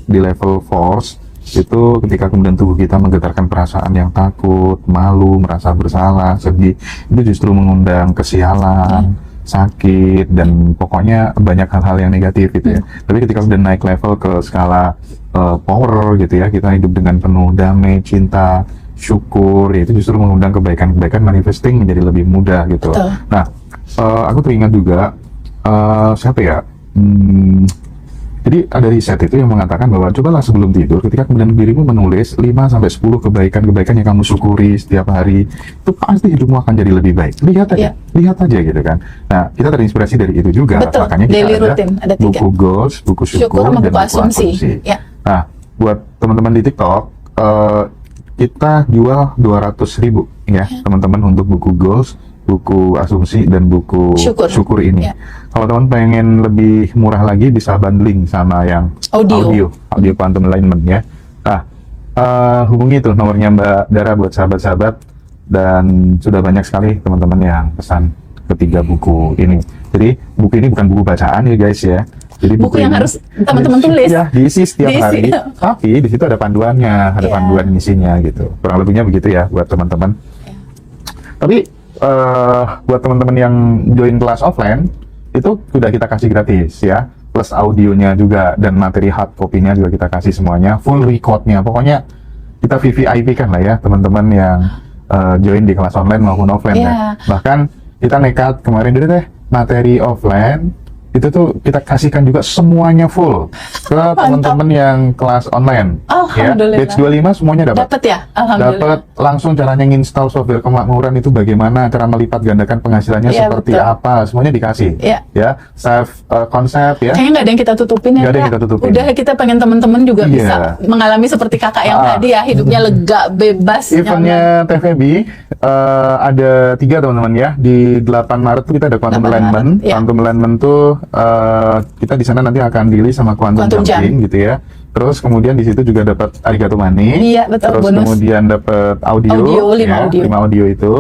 di level force itu ketika kemudian tubuh kita menggetarkan perasaan yang takut, malu, merasa bersalah, sedih, itu justru mengundang kesialan, sakit, dan pokoknya banyak hal-hal yang negatif gitu ya. Tapi ketika sudah naik level ke skala power gitu ya, kita hidup dengan penuh damai, cinta, syukur, ya itu justru mengundang kebaikan-kebaikan, manifesting menjadi lebih mudah gitu. Betul. Nah, aku teringat juga siapa ya? Jadi ada riset itu yang mengatakan bahwa cobalah sebelum tidur, ketika kemudian dirimu menulis 5-10 kebaikan-kebaikan yang kamu syukuri setiap hari, itu pasti hidupmu akan jadi lebih baik. Lihat aja, lihat aja gitu kan. Nah, kita terinspirasi dari itu juga. Betul, Makanya kita daily ada routine, ada 3. buku goals, buku syukur, sama dan buku asumsi. Ya. Nah, buat teman-teman di TikTok, kita jual 200.000 ya, teman-teman, untuk buku goals, buku asumsi, dan buku syukur ini. Ya. Kalau teman pengen lebih murah lagi, bisa bundling sama yang audio quantum alignment ya. Nah, hubungi tuh nomornya Mbak Dara buat sahabat-sahabat, dan sudah banyak sekali teman-teman yang pesan ketiga buku ini. Jadi buku ini bukan buku bacaan ya guys ya. Jadi Buku yang harus teman-teman tulis. Ya, diisi setiap Diisi. hari. Tapi di situ ada panduannya, ada Ya. panduan isinya gitu. Kurang lebihnya begitu ya buat teman-teman. Tapi buat teman-teman yang join kelas offline, itu sudah kita kasih gratis ya, plus audionya juga, dan materi hard copy-nya juga kita kasih semuanya, full record-nya. Pokoknya kita VVIP kan lah ya teman-teman yang join di kelas online maupun offline ya. Bahkan kita nekat kemarin dulu deh, materi offline itu tuh kita kasihkan juga semuanya full ke teman-teman yang kelas online. Alhamdulillah. Ya, batch 25 semuanya dapat. Dapat ya? Alhamdulillah. Dapat langsung caranya nginstal software kemakmuran itu bagaimana, cara melipat gandakan penghasilannya Iya, seperti betul. apa, semuanya dikasih. Iya. Ya, self konsep ya. Kayaknya nggak ada yang kita tutupin ya. Nggak ada yang Kak? kita tutupin. Udah, kita pengen teman-teman juga Iya. bisa mengalami seperti kakak yang tadi ya, hidupnya lega, bebas, nyaman. Eventnya TVB ada 3 teman-teman ya. Di 8 Maret tuh kita ada Quantum 8 Maret, Alignment. ya. Quantum Alignment tuh kita di sana nanti akan rilis sama Quantum Quantum Jumping gitu ya. Terus kemudian di situ juga dapat Arigato Money. Iya, betul, Terus bonus. kemudian dapat audio, Audio, 5 ya, audio. 5 audio itu.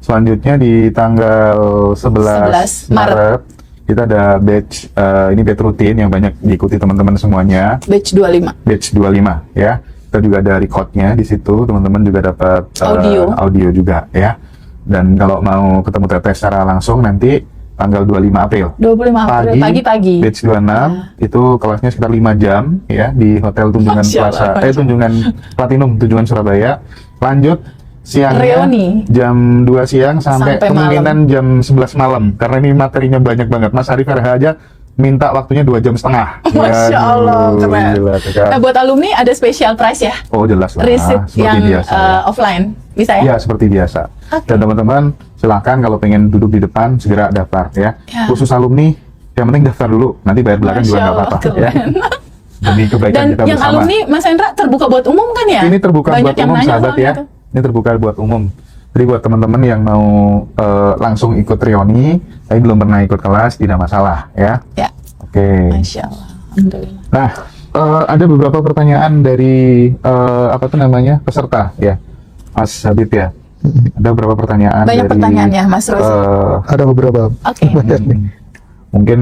Selanjutnya di tanggal 11 Maret kita ada batch ini batch rutin yang banyak diikuti teman-teman semuanya. Batch 25. Batch 25 ya. Kita juga ada recordnya di situ, teman-teman juga dapat audio juga ya. Dan kalau mau ketemu Teteh secara langsung nanti tanggal 25 April 25 April pagi-pagi. batch 26 itu kelasnya sekitar 5 jam ya di Hotel Tunjungan Masya Plaza, Allah. Tunjungan Platinum Tunjungan Surabaya. Lanjut siangnya Reuni. jam 2 siang sampai kemungkinan jam 11 malam karena ini materinya banyak banget. Mas Arif RH aja minta waktunya 2,5 jam. Masya Allah, keren. Gila, Nah, buat alumni ada special price ya? oh jelas lah, Receipt seperti yang biasa ya. offline. Bisa ya? Ya, seperti biasa. Oke. Dan teman-teman, silahkan kalau pengen duduk di depan, segera daftar ya. Ya. Khusus alumni, yang penting daftar dulu. Nanti bayar belakang juga Masya nggak apa-apa Allah, ya. keren. Demi kebaikan Dan kita yang bersama. alumni, Mas Hendra, terbuka buat umum kan ya? Ini terbuka Banyak buat yang umum, nanya sahabat soalnya ya. tuh. Ini terbuka buat umum. Jadi buat teman-teman yang mau langsung ikut reuni, tapi belum pernah ikut kelas, tidak masalah ya. Ya, Oke. Masya Allah. Alhamdulillah. Nah, ada beberapa pertanyaan dari apa tuh namanya peserta ya, Mas Habib ya. Ada beberapa pertanyaan. Banyak dari, pertanyaannya, Mas Rozi. Ada beberapa. Oke. Mungkin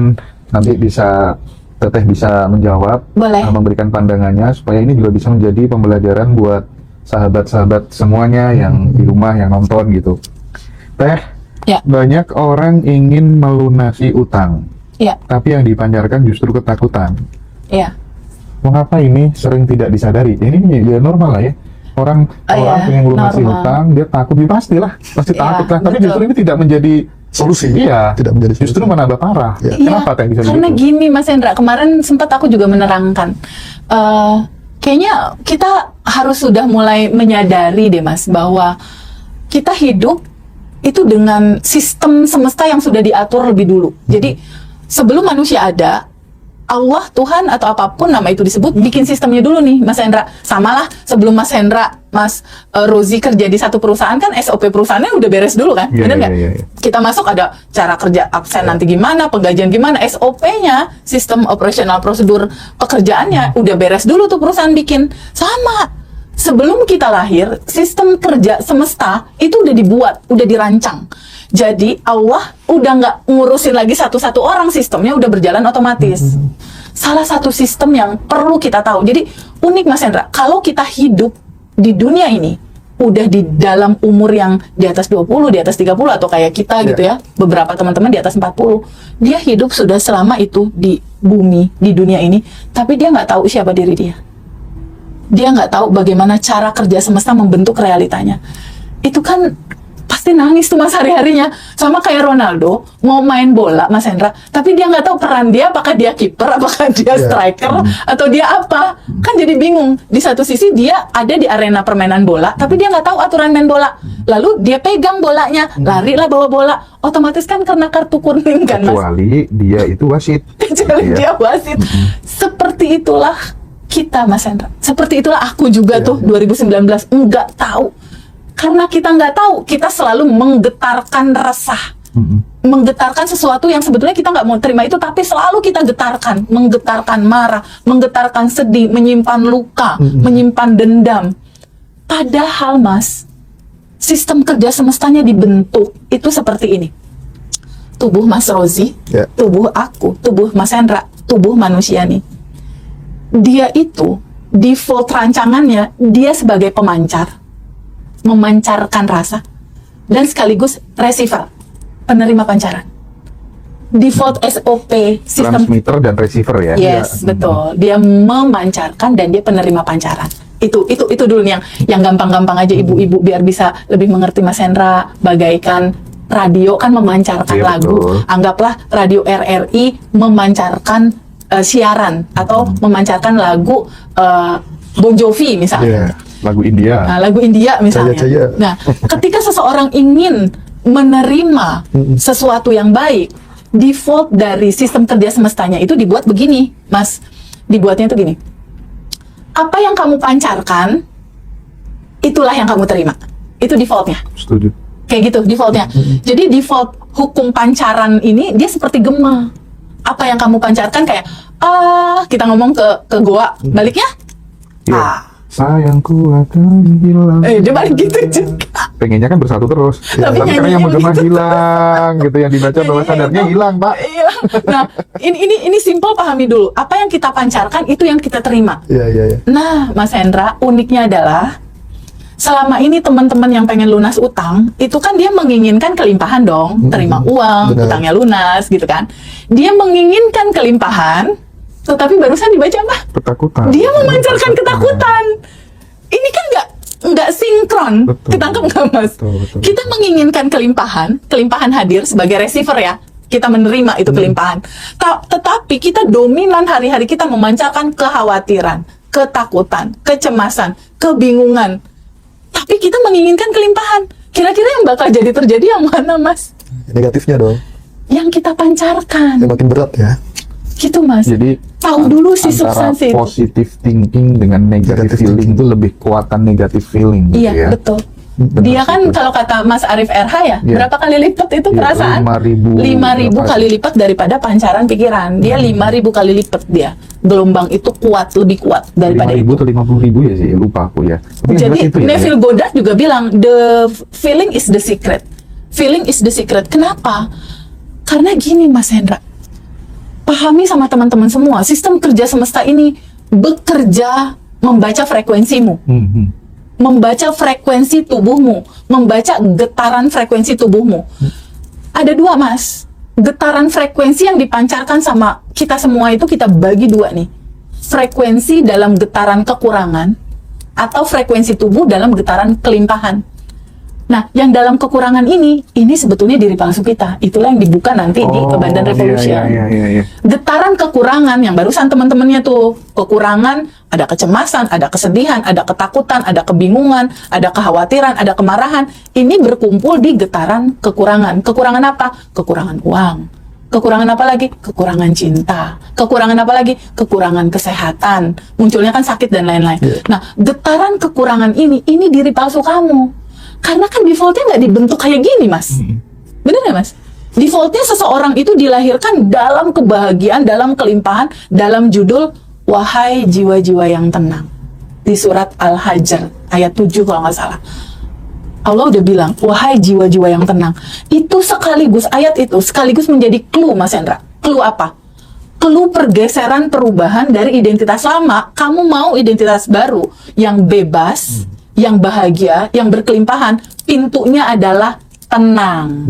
nanti bisa Teteh bisa menjawab, Boleh. memberikan pandangannya supaya ini juga bisa menjadi pembelajaran buat sahabat-sahabat semuanya yang di rumah yang nonton gitu. Teh, Ya. banyak orang ingin melunasi utang, Ya, tapi yang dipancarkan justru ketakutan. ya. Mengapa ini sering tidak disadari? Ini ya normal lah ya. Orang Iya, pengen melunasi normal. utang, dia takut, ya pastilah, pasti Iya, takut lah. Tapi betul. justru ini tidak menjadi Solusi. Iya, Tidak menjadi solusi. justru menambah parah. Iya. Kenapa Teh bisa Karena begitu? gini Mas Hendra, kemarin sempat aku juga menerangkan. Kayaknya kita harus sudah mulai menyadari deh Mas, bahwa kita hidup itu dengan sistem semesta yang sudah diatur lebih dulu. Jadi sebelum manusia ada, Allah, Tuhan, atau apapun nama itu disebut, bikin sistemnya dulu nih Mas Hendra. Samalah sebelum Mas Hendra, Mas Rozi kerja di satu perusahaan kan SOP perusahaannya udah beres dulu kan, Iya, bener iya, nggak? iya, iya. Kita masuk ada cara kerja absen nanti gimana, penggajian gimana, SOP-nya, sistem operasional prosedur pekerjaannya udah beres dulu tuh perusahaan bikin. Sama Sebelum kita lahir, sistem kerja semesta itu udah dibuat, udah dirancang. Jadi Allah udah nggak ngurusin lagi satu-satu orang, sistemnya udah berjalan otomatis. Salah satu sistem yang perlu kita tahu. Jadi unik Mas Hendra, kalau kita hidup di dunia ini, udah di dalam umur yang di atas 20, di atas 30 atau kayak kita gitu ya, beberapa teman-teman di atas 40, dia hidup sudah selama itu di bumi, di dunia ini, tapi dia nggak tahu siapa diri dia. Dia nggak tahu bagaimana cara kerja semesta membentuk realitanya. Itu kan pasti nangis tuh Mas hari-harinya. Sama kayak Ronaldo mau main bola Mas Hendra, tapi dia nggak tahu peran dia, apakah dia kiper, apakah dia striker, atau dia apa. Kan jadi bingung. Di satu sisi dia ada di arena permainan bola, tapi dia nggak tahu aturan main bola. Lalu dia pegang bolanya, larilah bawa bola. Otomatis kan karena kartu kuning kan Mas. Kecuali dia itu wasit. Kecuali Gitu ya. dia wasit. Seperti itulah kita Mas Hendra. Seperti itulah aku juga tuh 2019 nggak tahu. Karena kita nggak tahu, kita selalu menggetarkan resah, menggetarkan sesuatu yang sebetulnya kita nggak mau terima itu, tapi selalu kita getarkan, menggetarkan marah, menggetarkan sedih, menyimpan luka, menyimpan dendam. Padahal Mas, sistem kerja semestanya dibentuk itu seperti ini. Tubuh Mas Rozi, tubuh aku, tubuh Mas Hendra, tubuh manusia nih. Dia itu default rancangannya, dia sebagai pemancar, memancarkan rasa, dan sekaligus receiver, penerima pancaran. Default SOP sistem Transmitter dan receiver ya. yes, betul. Dia memancarkan dan dia penerima pancaran. Itu dulu nih yang gampang-gampang aja ibu-ibu biar bisa lebih mengerti Mas Hendra. Bagaikan radio kan memancarkan Iya, lagu. betul. Anggaplah radio RRI memancarkan siaran atau memancarkan lagu Bon Jovi misalnya. Lagu India. Nah, lagu India misalnya. Jaya. Nah, ketika seseorang ingin menerima sesuatu yang baik, default dari sistem kerja semestanya itu dibuat begini, Mas. Dibuatnya itu gini. Apa yang kamu pancarkan, itulah yang kamu terima. Itu defaultnya. Setuju. Kayak gitu defaultnya. Jadi default hukum pancaran ini dia seperti gema. Apa yang kamu pancarkan kayak kita ngomong ke goa, baliknya Iya. Sayangku akan hilang. dia balik gitu juga. Pengennya kan bersatu terus. Tapi Tapi karena yang nyanyinya menggema begitu. hilang gitu, yang dibaca bawah sadarnya hilang, Pak. Iya. Nah, ini simple, pahami dulu. Apa yang kita pancarkan itu yang kita terima. Iya. Nah, Mas Hendra, uniknya adalah selama ini teman-teman yang pengen lunas utang, itu kan dia menginginkan kelimpahan dong, terima uang, Benar. utangnya lunas gitu kan. Dia menginginkan kelimpahan, tetapi barusan dibaca apa? Ketakutan. Dia memancarkan ketakutan. Ini kan nggak sinkron. Betul. Ketangkep nggak Mas? Betul. Kita menginginkan kelimpahan hadir sebagai receiver ya. Kita menerima itu kelimpahan. Tetapi kita dominan hari-hari kita memancarkan kekhawatiran, ketakutan, kecemasan, kebingungan. Tapi kita menginginkan kelimpahan. Kira-kira yang bakal terjadi yang mana, Mas? Negatifnya dong. Yang kita pancarkan. Yang makin berat ya. Gitu, Mas. Jadi tahu dulu sih antara substansi itu. positive thinking dengan negative Negative feeling itu lebih kuatan negative feeling gitu Iya, ya. betul. Benar Dia kan situ. kalau kata Mas Arif RH ya, Iya. berapa kali lipat itu Iya, perasaan? 5.000 kali lipat daripada pancaran pikiran. Dia 5.000 kali lipat dia. Gelombang itu kuat, lebih kuat daripada 5.000 itu. atau 50.000 ya sih, lupa aku ya. Tapi yang Jadi jelas itu ya, Neville Goddard juga bilang, the feeling is the secret. Feeling is the secret. Kenapa? Karena gini Mas Hendra, pahami sama teman-teman semua, sistem kerja semesta ini bekerja membaca frekuensimu. Membaca frekuensi tubuhmu, membaca getaran frekuensi tubuhmu. Ada dua, Mas. Getaran frekuensi yang dipancarkan sama kita semua itu kita bagi dua nih. Frekuensi dalam getaran kekurangan atau frekuensi tubuh dalam getaran kelimpahan. Nah, yang dalam kekurangan ini sebetulnya diri palsu kita. Itulah yang dibuka nanti di Kebandan Revolution. Iya. Getaran kekurangan yang barusan teman-temannya tuh, kekurangan, ada kecemasan, ada kesedihan, ada ketakutan, ada kebingungan, ada kekhawatiran, ada kemarahan. Ini berkumpul di getaran kekurangan. Kekurangan apa? Kekurangan uang. Kekurangan apa lagi? Kekurangan cinta. Kekurangan apa lagi? Kekurangan kesehatan. Munculnya kan sakit dan lain-lain. Nah, getaran kekurangan ini diri palsu kamu. Karena kan defaultnya nggak dibentuk kayak gini, Mas. Bener nggak, Mas? Defaultnya seseorang itu dilahirkan dalam kebahagiaan, dalam kelimpahan, dalam judul Wahai Jiwa-Jiwa yang Tenang. di surat Al-Hajr ayat 7 kalau nggak salah. Allah udah bilang, wahai jiwa-jiwa yang tenang. Itu sekaligus, ayat itu sekaligus menjadi clue, Mas Hendra. Clue apa? Clue pergeseran perubahan dari identitas lama. Kamu mau identitas baru yang bebas, yang bahagia, yang berkelimpahan. Pintunya adalah tenang.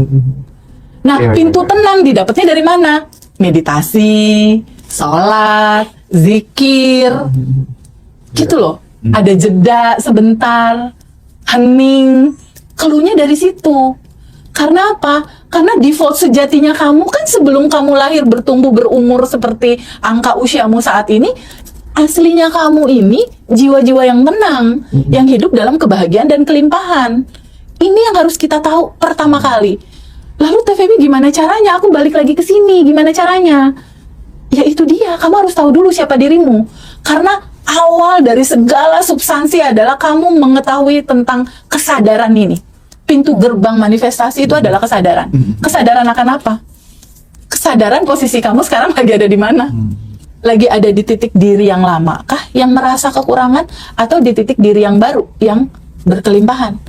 Nah, Iya, pintu iya. tenang didapatnya dari mana? Meditasi, sholat, zikir. Gitu loh. Ada jeda sebentar, hening. Cluenya dari situ. Karena apa? Karena default sejatinya kamu kan sebelum kamu lahir bertumbuh berumur seperti angka usiamu saat ini, aslinya kamu ini jiwa-jiwa yang tenang, yang hidup dalam kebahagiaan dan kelimpahan. Ini yang harus kita tahu pertama kali. Lalu TVB gimana caranya? Aku balik lagi ke sini, gimana caranya? Ya itu dia, kamu harus tahu dulu siapa dirimu. Karena awal dari segala substansi adalah kamu mengetahui tentang kesadaran ini. Pintu gerbang manifestasi itu adalah kesadaran. Kesadaran akan apa? Kesadaran posisi kamu sekarang lagi ada di mana? Lagi ada di titik diri yang lama kah? Yang merasa kekurangan? Atau di titik diri yang baru? Yang berkelimpahan?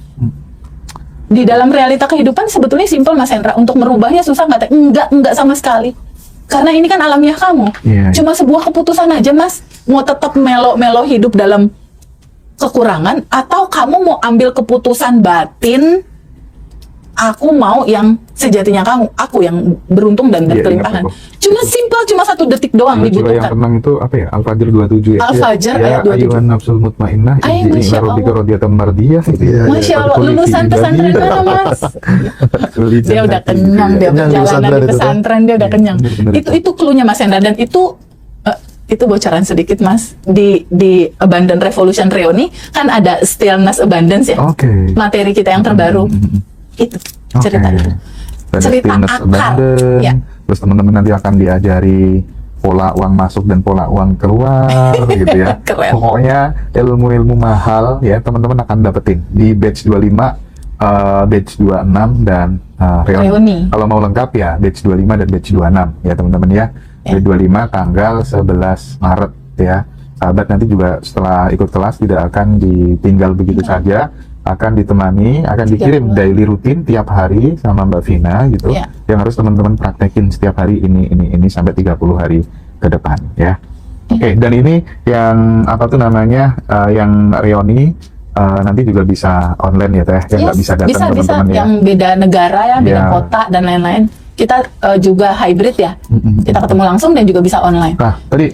Di dalam realita kehidupan sebetulnya simpel, Mas Hendra. Untuk merubahnya susah nggak? Enggak sama sekali. Karena ini kan alamiah kamu. Iya. Cuma sebuah keputusan aja, Mas. Mau tetap melo-melo hidup dalam kekurangan, atau kamu mau ambil keputusan batin, aku mau yang sejatinya kamu, aku yang beruntung dan Iya, berkelimpahan. ingat aku. Cuma simpel, cuma 1 detik doang Jiwa yang dibutuhkan. tenang itu apa ya? Al-Fajr 27 ya. Al-Fajr ya, ayat 27. ayuhan nafsul mutmainnah Ay, irji'i Masya ila rabbika Allah. radiyatan mardiyah gitu ya. Iya, Masya Allah, Fadkhuli fi lulusan ibadi. pesantren mana, Mas? Dia udah kenyang, dia Kenyang di perjalanan pesantren di itu, pesantren, dia udah Iya, kenyang. bener-bener Itu cluenya, Mas Hendra. Dan itu bocoran sedikit, Mas. Di Abundant Revolution Reuni kan ada stillness abundance ya. Oke. Materi kita yang terbaru. Itu cerita Oke. itu. Ada Cerita stillness akar. abundant. Ya. Terus teman-teman nanti akan diajari pola uang masuk dan pola uang keluar gitu ya. Keren. Pokoknya ilmu-ilmu mahal ya teman-teman akan dapetin di batch 25, batch 26 dan Reuni. Kalau mau lengkap ya batch 25 dan batch 26 ya teman-teman ya. Ya. Batch 25 tanggal 11 Maret ya. Sahabat nanti juga setelah ikut kelas tidak akan ditinggal begitu saja, akan ditemani, akan 3 dikirim bulan. daily rutin tiap hari sama Mbak Vina gitu, Ya. yang harus teman-teman praktekin setiap hari ini sampai 30 hari ke depan ya. Oke, dan ini yang apa tuh namanya yang reuni nanti juga bisa online ya Teh, yang nggak bisa datang bisa teman-teman ya. yang beda negara ya, beda Ya. kota dan lain-lain. Kita juga hybrid ya. Kita ketemu langsung dan juga bisa online. Nah, tadi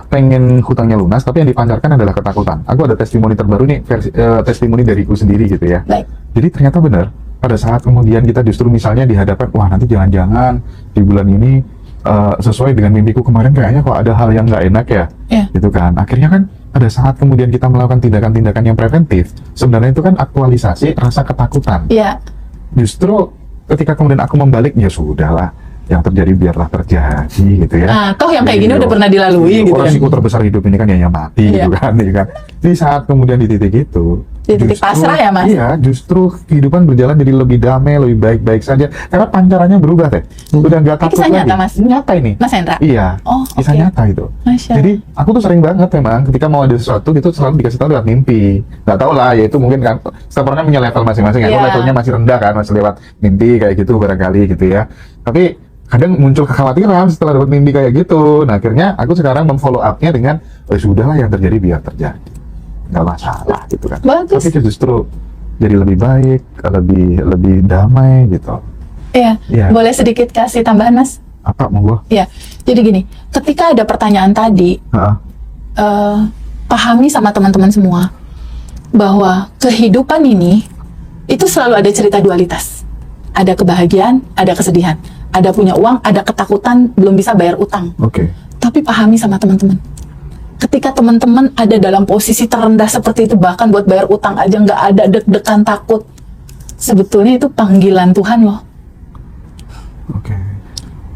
pengen hutangnya lunas, tapi yang dipancarkan adalah ketakutan. Aku ada testimoni terbaru nih, testimoni dariku sendiri gitu ya. Baik. Jadi ternyata benar, pada saat kemudian kita justru misalnya dihadapkan, wah nanti jangan-jangan di bulan ini sesuai dengan mimpiku kemarin kayaknya kok ada hal yang nggak enak ya, Ya. gitu kan. Akhirnya kan pada saat kemudian kita melakukan tindakan-tindakan yang preventif, sebenarnya itu kan aktualisasi rasa ketakutan. Ya. Justru ketika kemudian aku membalik, ya sudahlah, yang terjadi biarlah terjadi gitu ya. Nah, toh yang kayak gini Iya. udah pernah dilalui gitu kan. Resiko terbesar hidup ini kan ya mati Iya. gitu kan, ya kan. Di saat kemudian di titik itu, Di titik pasrah ya, Mas? Iya, justru kehidupan berjalan jadi lebih damai, lebih baik-baik saja. Karena pancarannya berubah Teh. Udah nggak takut Kisah lagi. nyata, Mas? Nyata ini. Mas Hendra. Iya. Oh, Kisah oke. nyata itu. Masya Jadi aku tuh sering banget memang ketika mau ada sesuatu gitu selalu dikasih tahu lewat mimpi. Nggak tahu lah, ya itu mungkin kan setiap orang kan punya level masing-masing. Aku Iya. levelnya masih rendah kan, masih lewat mimpi kayak gitu barangkali gitu ya. Tapi kadang muncul kekhawatiran setelah dapat mimpi kayak gitu. Nah akhirnya aku sekarang memfollow up-nya dengan sudahlah yang terjadi biar terjadi, nggak masalah gitu kan. Bagus. Tapi justru jadi lebih baik, lebih damai gitu. Iya. Iya. Boleh sedikit kasih tambahan, Mas? Apa monggo? Ya. Jadi gini, ketika ada pertanyaan tadi, Heeh. pahami sama teman-teman semua bahwa kehidupan ini itu selalu ada cerita dualitas. Ada kebahagiaan, ada kesedihan. Ada punya uang, ada ketakutan, belum bisa bayar utang. Oke. Tapi pahami sama teman-teman. Ketika teman-teman ada dalam posisi terendah seperti itu, bahkan buat bayar utang aja nggak ada, deg-degan, takut. Sebetulnya itu panggilan Tuhan loh. Oke.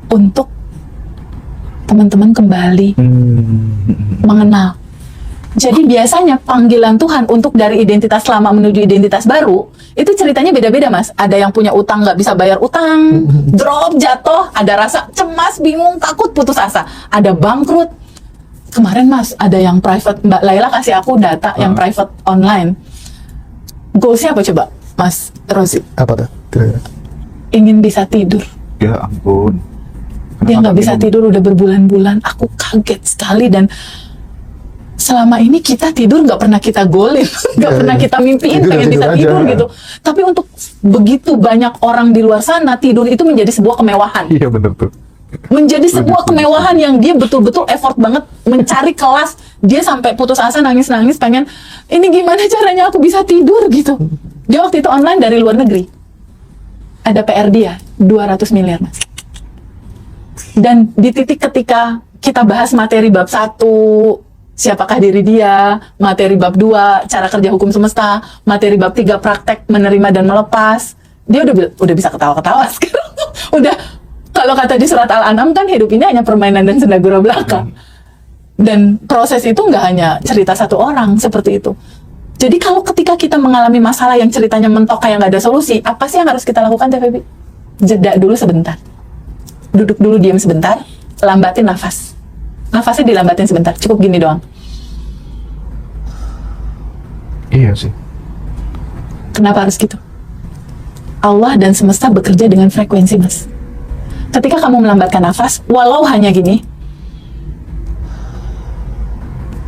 Untuk teman-teman kembali mengenal. Jadi biasanya panggilan Tuhan untuk dari identitas lama menuju identitas baru, itu ceritanya beda-beda, Mas. Ada yang punya utang nggak bisa bayar utang, drop, jatuh, ada rasa cemas, bingung, takut, putus asa. Ada bangkrut. kemarin Mas ada yang private, Mbak Laila kasih aku data yang private online. Goalsnya apa coba Mas Rozi? Apa tuh? Kira-kira. Ingin bisa tidur. Ya ampun. Dia Kenapa nggak bisa minum? tidur udah berbulan-bulan. Aku kaget sekali, dan selama ini kita tidur nggak pernah kita golin, nggak Iya, pernah iya. kita mimpiin Tidur, pengen tidur bisa aja. tidur gitu. Tapi untuk begitu banyak orang di luar sana, tidur itu menjadi sebuah kemewahan. Iya bener tuh. Menjadi sebuah Betul. kemewahan yang dia betul-betul effort banget mencari kelas. Dia sampai putus asa, nangis-nangis, pengen ini gimana caranya aku bisa tidur gitu. Dia waktu itu online dari luar negeri. Ada PR dia 200 miliar Mas. Dan di titik ketika kita bahas materi bab 1, siapakah diri dia, materi bab 2, cara kerja hukum semesta, materi bab 3, praktek menerima dan melepas, dia udah bisa ketawa-ketawa sekarang. Udah, kalau kata di surat Al-An'am kan hidup ini hanya permainan dan senda gurau belaka. Dan proses itu nggak hanya cerita satu orang seperti itu. Jadi kalau ketika kita mengalami masalah yang ceritanya mentok kayak nggak ada solusi, apa sih yang harus kita lakukan, Teh Febi? Jeda dulu sebentar. Duduk dulu, diam sebentar, lambatin nafas. Nafasnya dilambatin sebentar, cukup gini doang. Iya sih. Kenapa harus gitu? Allah dan semesta bekerja dengan frekuensi, Mas. Ketika kamu melambatkan nafas, walau hanya gini,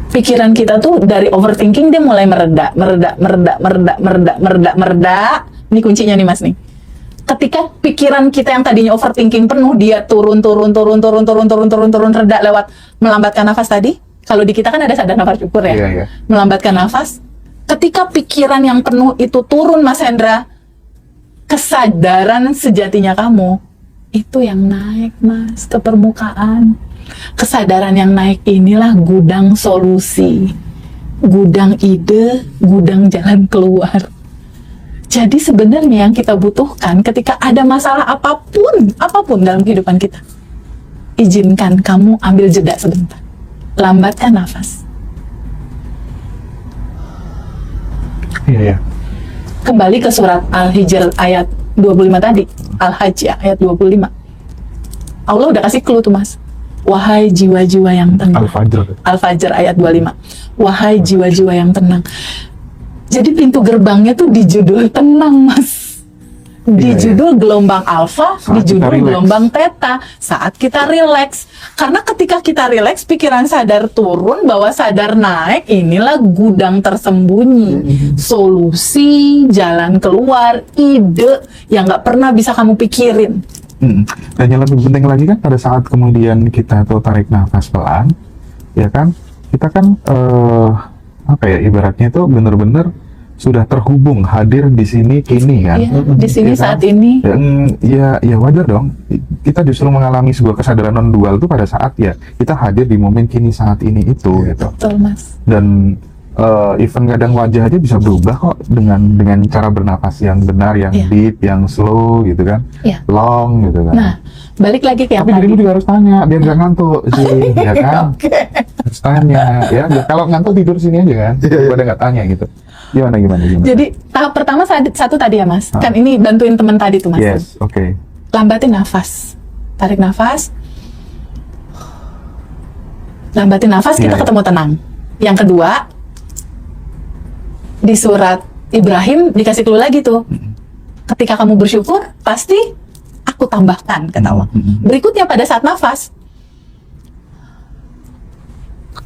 pikiran kita tuh dari overthinking dia mulai mereda. Ini kuncinya nih Mas nih. Ketika pikiran kita yang tadinya overthinking penuh, dia turun reda lewat melambatkan nafas tadi. Kalau di kita kan ada sadar nafas syukur ya. Iya, iya. Melambatkan nafas. Ketika pikiran yang penuh itu turun, Mas Hendra, kesadaran sejatinya kamu itu yang naik, Mas, ke permukaan. Kesadaran yang naik inilah gudang solusi, gudang ide, gudang jalan keluar. Jadi sebenarnya yang kita butuhkan ketika ada masalah apapun dalam kehidupan kita, izinkan kamu ambil jeda sebentar, lambatkan nafas. Iya, iya. Kembali ke surat Al-Hijr ayat 25 tadi, Al-Hajj ya, ayat 25. Allah udah kasih clue tuh Mas. Wahai jiwa-jiwa yang tenang. Al-Fajr. Al-Fajr ayat 25. Wahai jiwa-jiwa yang tenang. Jadi pintu gerbangnya tuh di judul tenang, Mas. Di Iya, iya. judul gelombang alfa, di Saat kita judul relax. gelombang theta. Saat kita rileks. Karena ketika kita rileks, pikiran sadar turun, bawah sadar naik, inilah gudang tersembunyi. Solusi, jalan keluar, ide yang nggak pernah bisa kamu pikirin. Dan yang lebih penting lagi kan pada saat kemudian kita tuh tarik nafas pelan, ya kan, kita kan apa ya, ibaratnya itu bener-bener sudah terhubung, hadir di sini kini kan. Iya, di sini Ya kan? saat ini. Dan ya wajar dong. Kita justru mengalami sebuah kesadaran non dual itu pada saat ya kita hadir di momen kini saat ini itu gitu. Betul, Mas. Dan even kadang wajah aja bisa berubah kok dengan cara bernapas yang benar, yang Iya. deep, yang slow gitu kan, Iya. long gitu kan. Nah, balik lagi ke yang Tapi tadi. dirimu juga harus tanya biar nggak ngantuk sih, ya kan? Oke. Harus tanya, ya. Kalau ngantuk tidur sini aja kan, Iya, iya. pada nggak tanya gitu. Gimana? Jadi tahap pertama satu tadi ya Mas. Kan ini bantuin teman tadi tuh Mas. Yes, oke. Lambatin nafas. Tarik nafas. Lambatin nafas, kita Iya, iya. ketemu tenang. Yang kedua, di surat Ibrahim dikasih clue lagi tuh. Ketika kamu bersyukur, pasti aku tambahkan, kata Allah. Berikutnya pada saat nafas,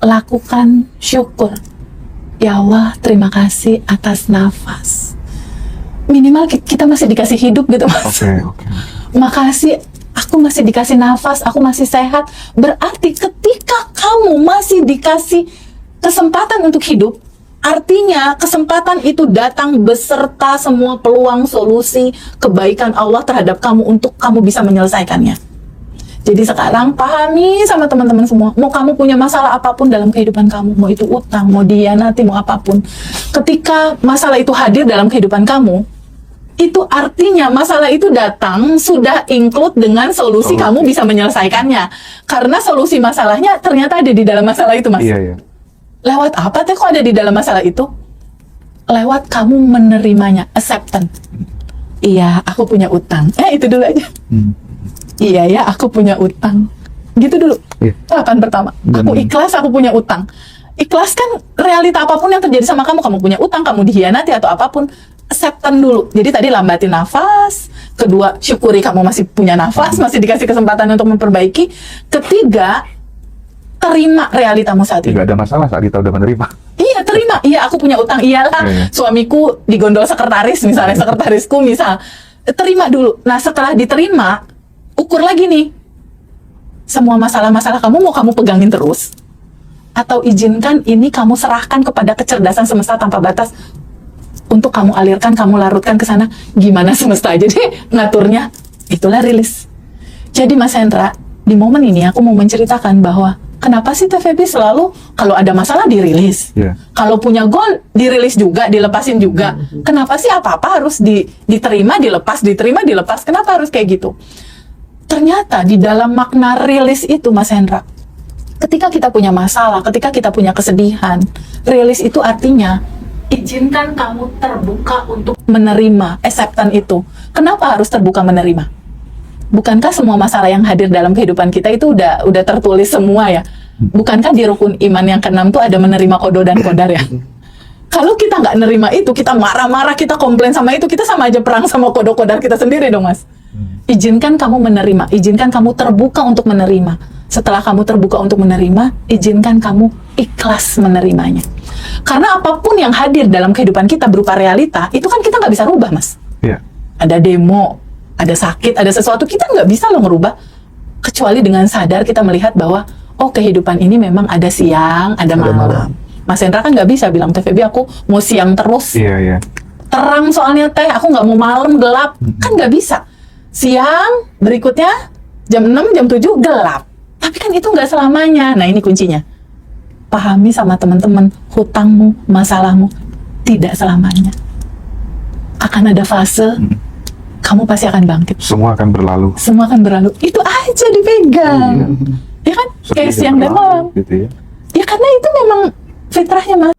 lakukan syukur. Ya Allah, terima kasih atas nafas. Minimal kita masih dikasih hidup gitu Mas. Oke. Makasih, aku masih dikasih nafas, aku masih sehat. Berarti ketika kamu masih dikasih kesempatan untuk hidup, artinya kesempatan itu datang beserta semua peluang, solusi, kebaikan Allah terhadap kamu untuk kamu bisa menyelesaikannya. Jadi sekarang pahami sama teman-teman semua, mau kamu punya masalah apapun dalam kehidupan kamu, mau itu utang, mau dihianati, mau apapun. Ketika masalah itu hadir dalam kehidupan kamu, itu artinya masalah itu datang sudah include dengan solusi kamu bisa menyelesaikannya. Karena solusi masalahnya ternyata ada di dalam masalah itu, Mas. Iya, iya. Lewat apa teh kok ada di dalam masalah itu? Lewat kamu menerimanya, acceptance. Iya, aku punya utang. Itu dulu aja. Iya ya, aku punya utang. Gitu dulu. Iya. Tahapan pertama. Aku ikhlas, aku punya utang. Ikhlas kan realita apapun yang terjadi sama kamu punya utang, kamu dihianati atau apapun, acceptance dulu. Jadi tadi lambatin nafas, kedua syukuri kamu masih punya nafas, masih dikasih kesempatan untuk memperbaiki, ketiga terima realitamu saat ini. Tidak ada masalah saat kita udah menerima. Iya, terima. Iya, aku punya utang. Iyalah, Iya. suamiku digondol sekretaris misalnya, sekretarisku misal. Terima dulu. Nah, setelah diterima, ukur lagi nih. Semua masalah-masalah kamu mau kamu pegangin terus, atau izinkan ini kamu serahkan kepada kecerdasan semesta tanpa batas untuk kamu alirkan, kamu larutkan ke sana. Gimana semesta aja deh ngaturnya. Itulah rilis. Jadi Mas Hendra, di momen ini aku mau menceritakan bahwa kenapa sih TVB selalu kalau ada masalah dirilis, Iya. kalau punya goal dirilis juga, dilepasin juga. Kenapa sih apa-apa harus diterima, dilepas, diterima, dilepas? Kenapa harus kayak gitu? Ternyata di dalam makna rilis itu, Mas Hendra, ketika kita punya masalah, ketika kita punya kesedihan, rilis itu artinya izinkan kamu terbuka untuk menerima acceptance itu. Kenapa harus terbuka menerima? Bukankah semua masalah yang hadir dalam kehidupan kita itu udah tertulis semua ya? Bukankah di rukun iman yang ke-6 tuh ada menerima kodo dan kodar ya? Kalau kita nggak nerima itu, kita marah-marah, kita komplain sama itu, kita sama aja perang sama kodo kodar kita sendiri dong, Mas. Izinkan kamu menerima, izinkan kamu terbuka untuk menerima. Setelah kamu terbuka untuk menerima, izinkan kamu ikhlas menerimanya. Karena apapun yang hadir dalam kehidupan kita berupa realita, itu kan kita nggak bisa rubah, Mas. Iya. Ada demo, ada sakit, ada sesuatu, kita nggak bisa loh ngerubah. Kecuali dengan sadar kita melihat bahwa, oh kehidupan ini memang ada siang, ada malam. Mas Hendra kan nggak bisa bilang, TVB aku mau siang terus. Iya, iya. Terang soalnya teh, aku nggak mau malam gelap. Kan nggak bisa. Siang, berikutnya jam 6, jam 7 gelap. Tapi kan itu nggak selamanya. Nah ini kuncinya. Pahami sama teman-teman, hutangmu, masalahmu tidak selamanya. Akan ada fase, kamu pasti akan bangkit. Semua akan berlalu. Semua akan berlalu. Itu aja dipegang. Ya kan? Seperti Kayak siang dan berlalu, malam. gitu ya. Ya karena itu memang fitrahnya, Mas.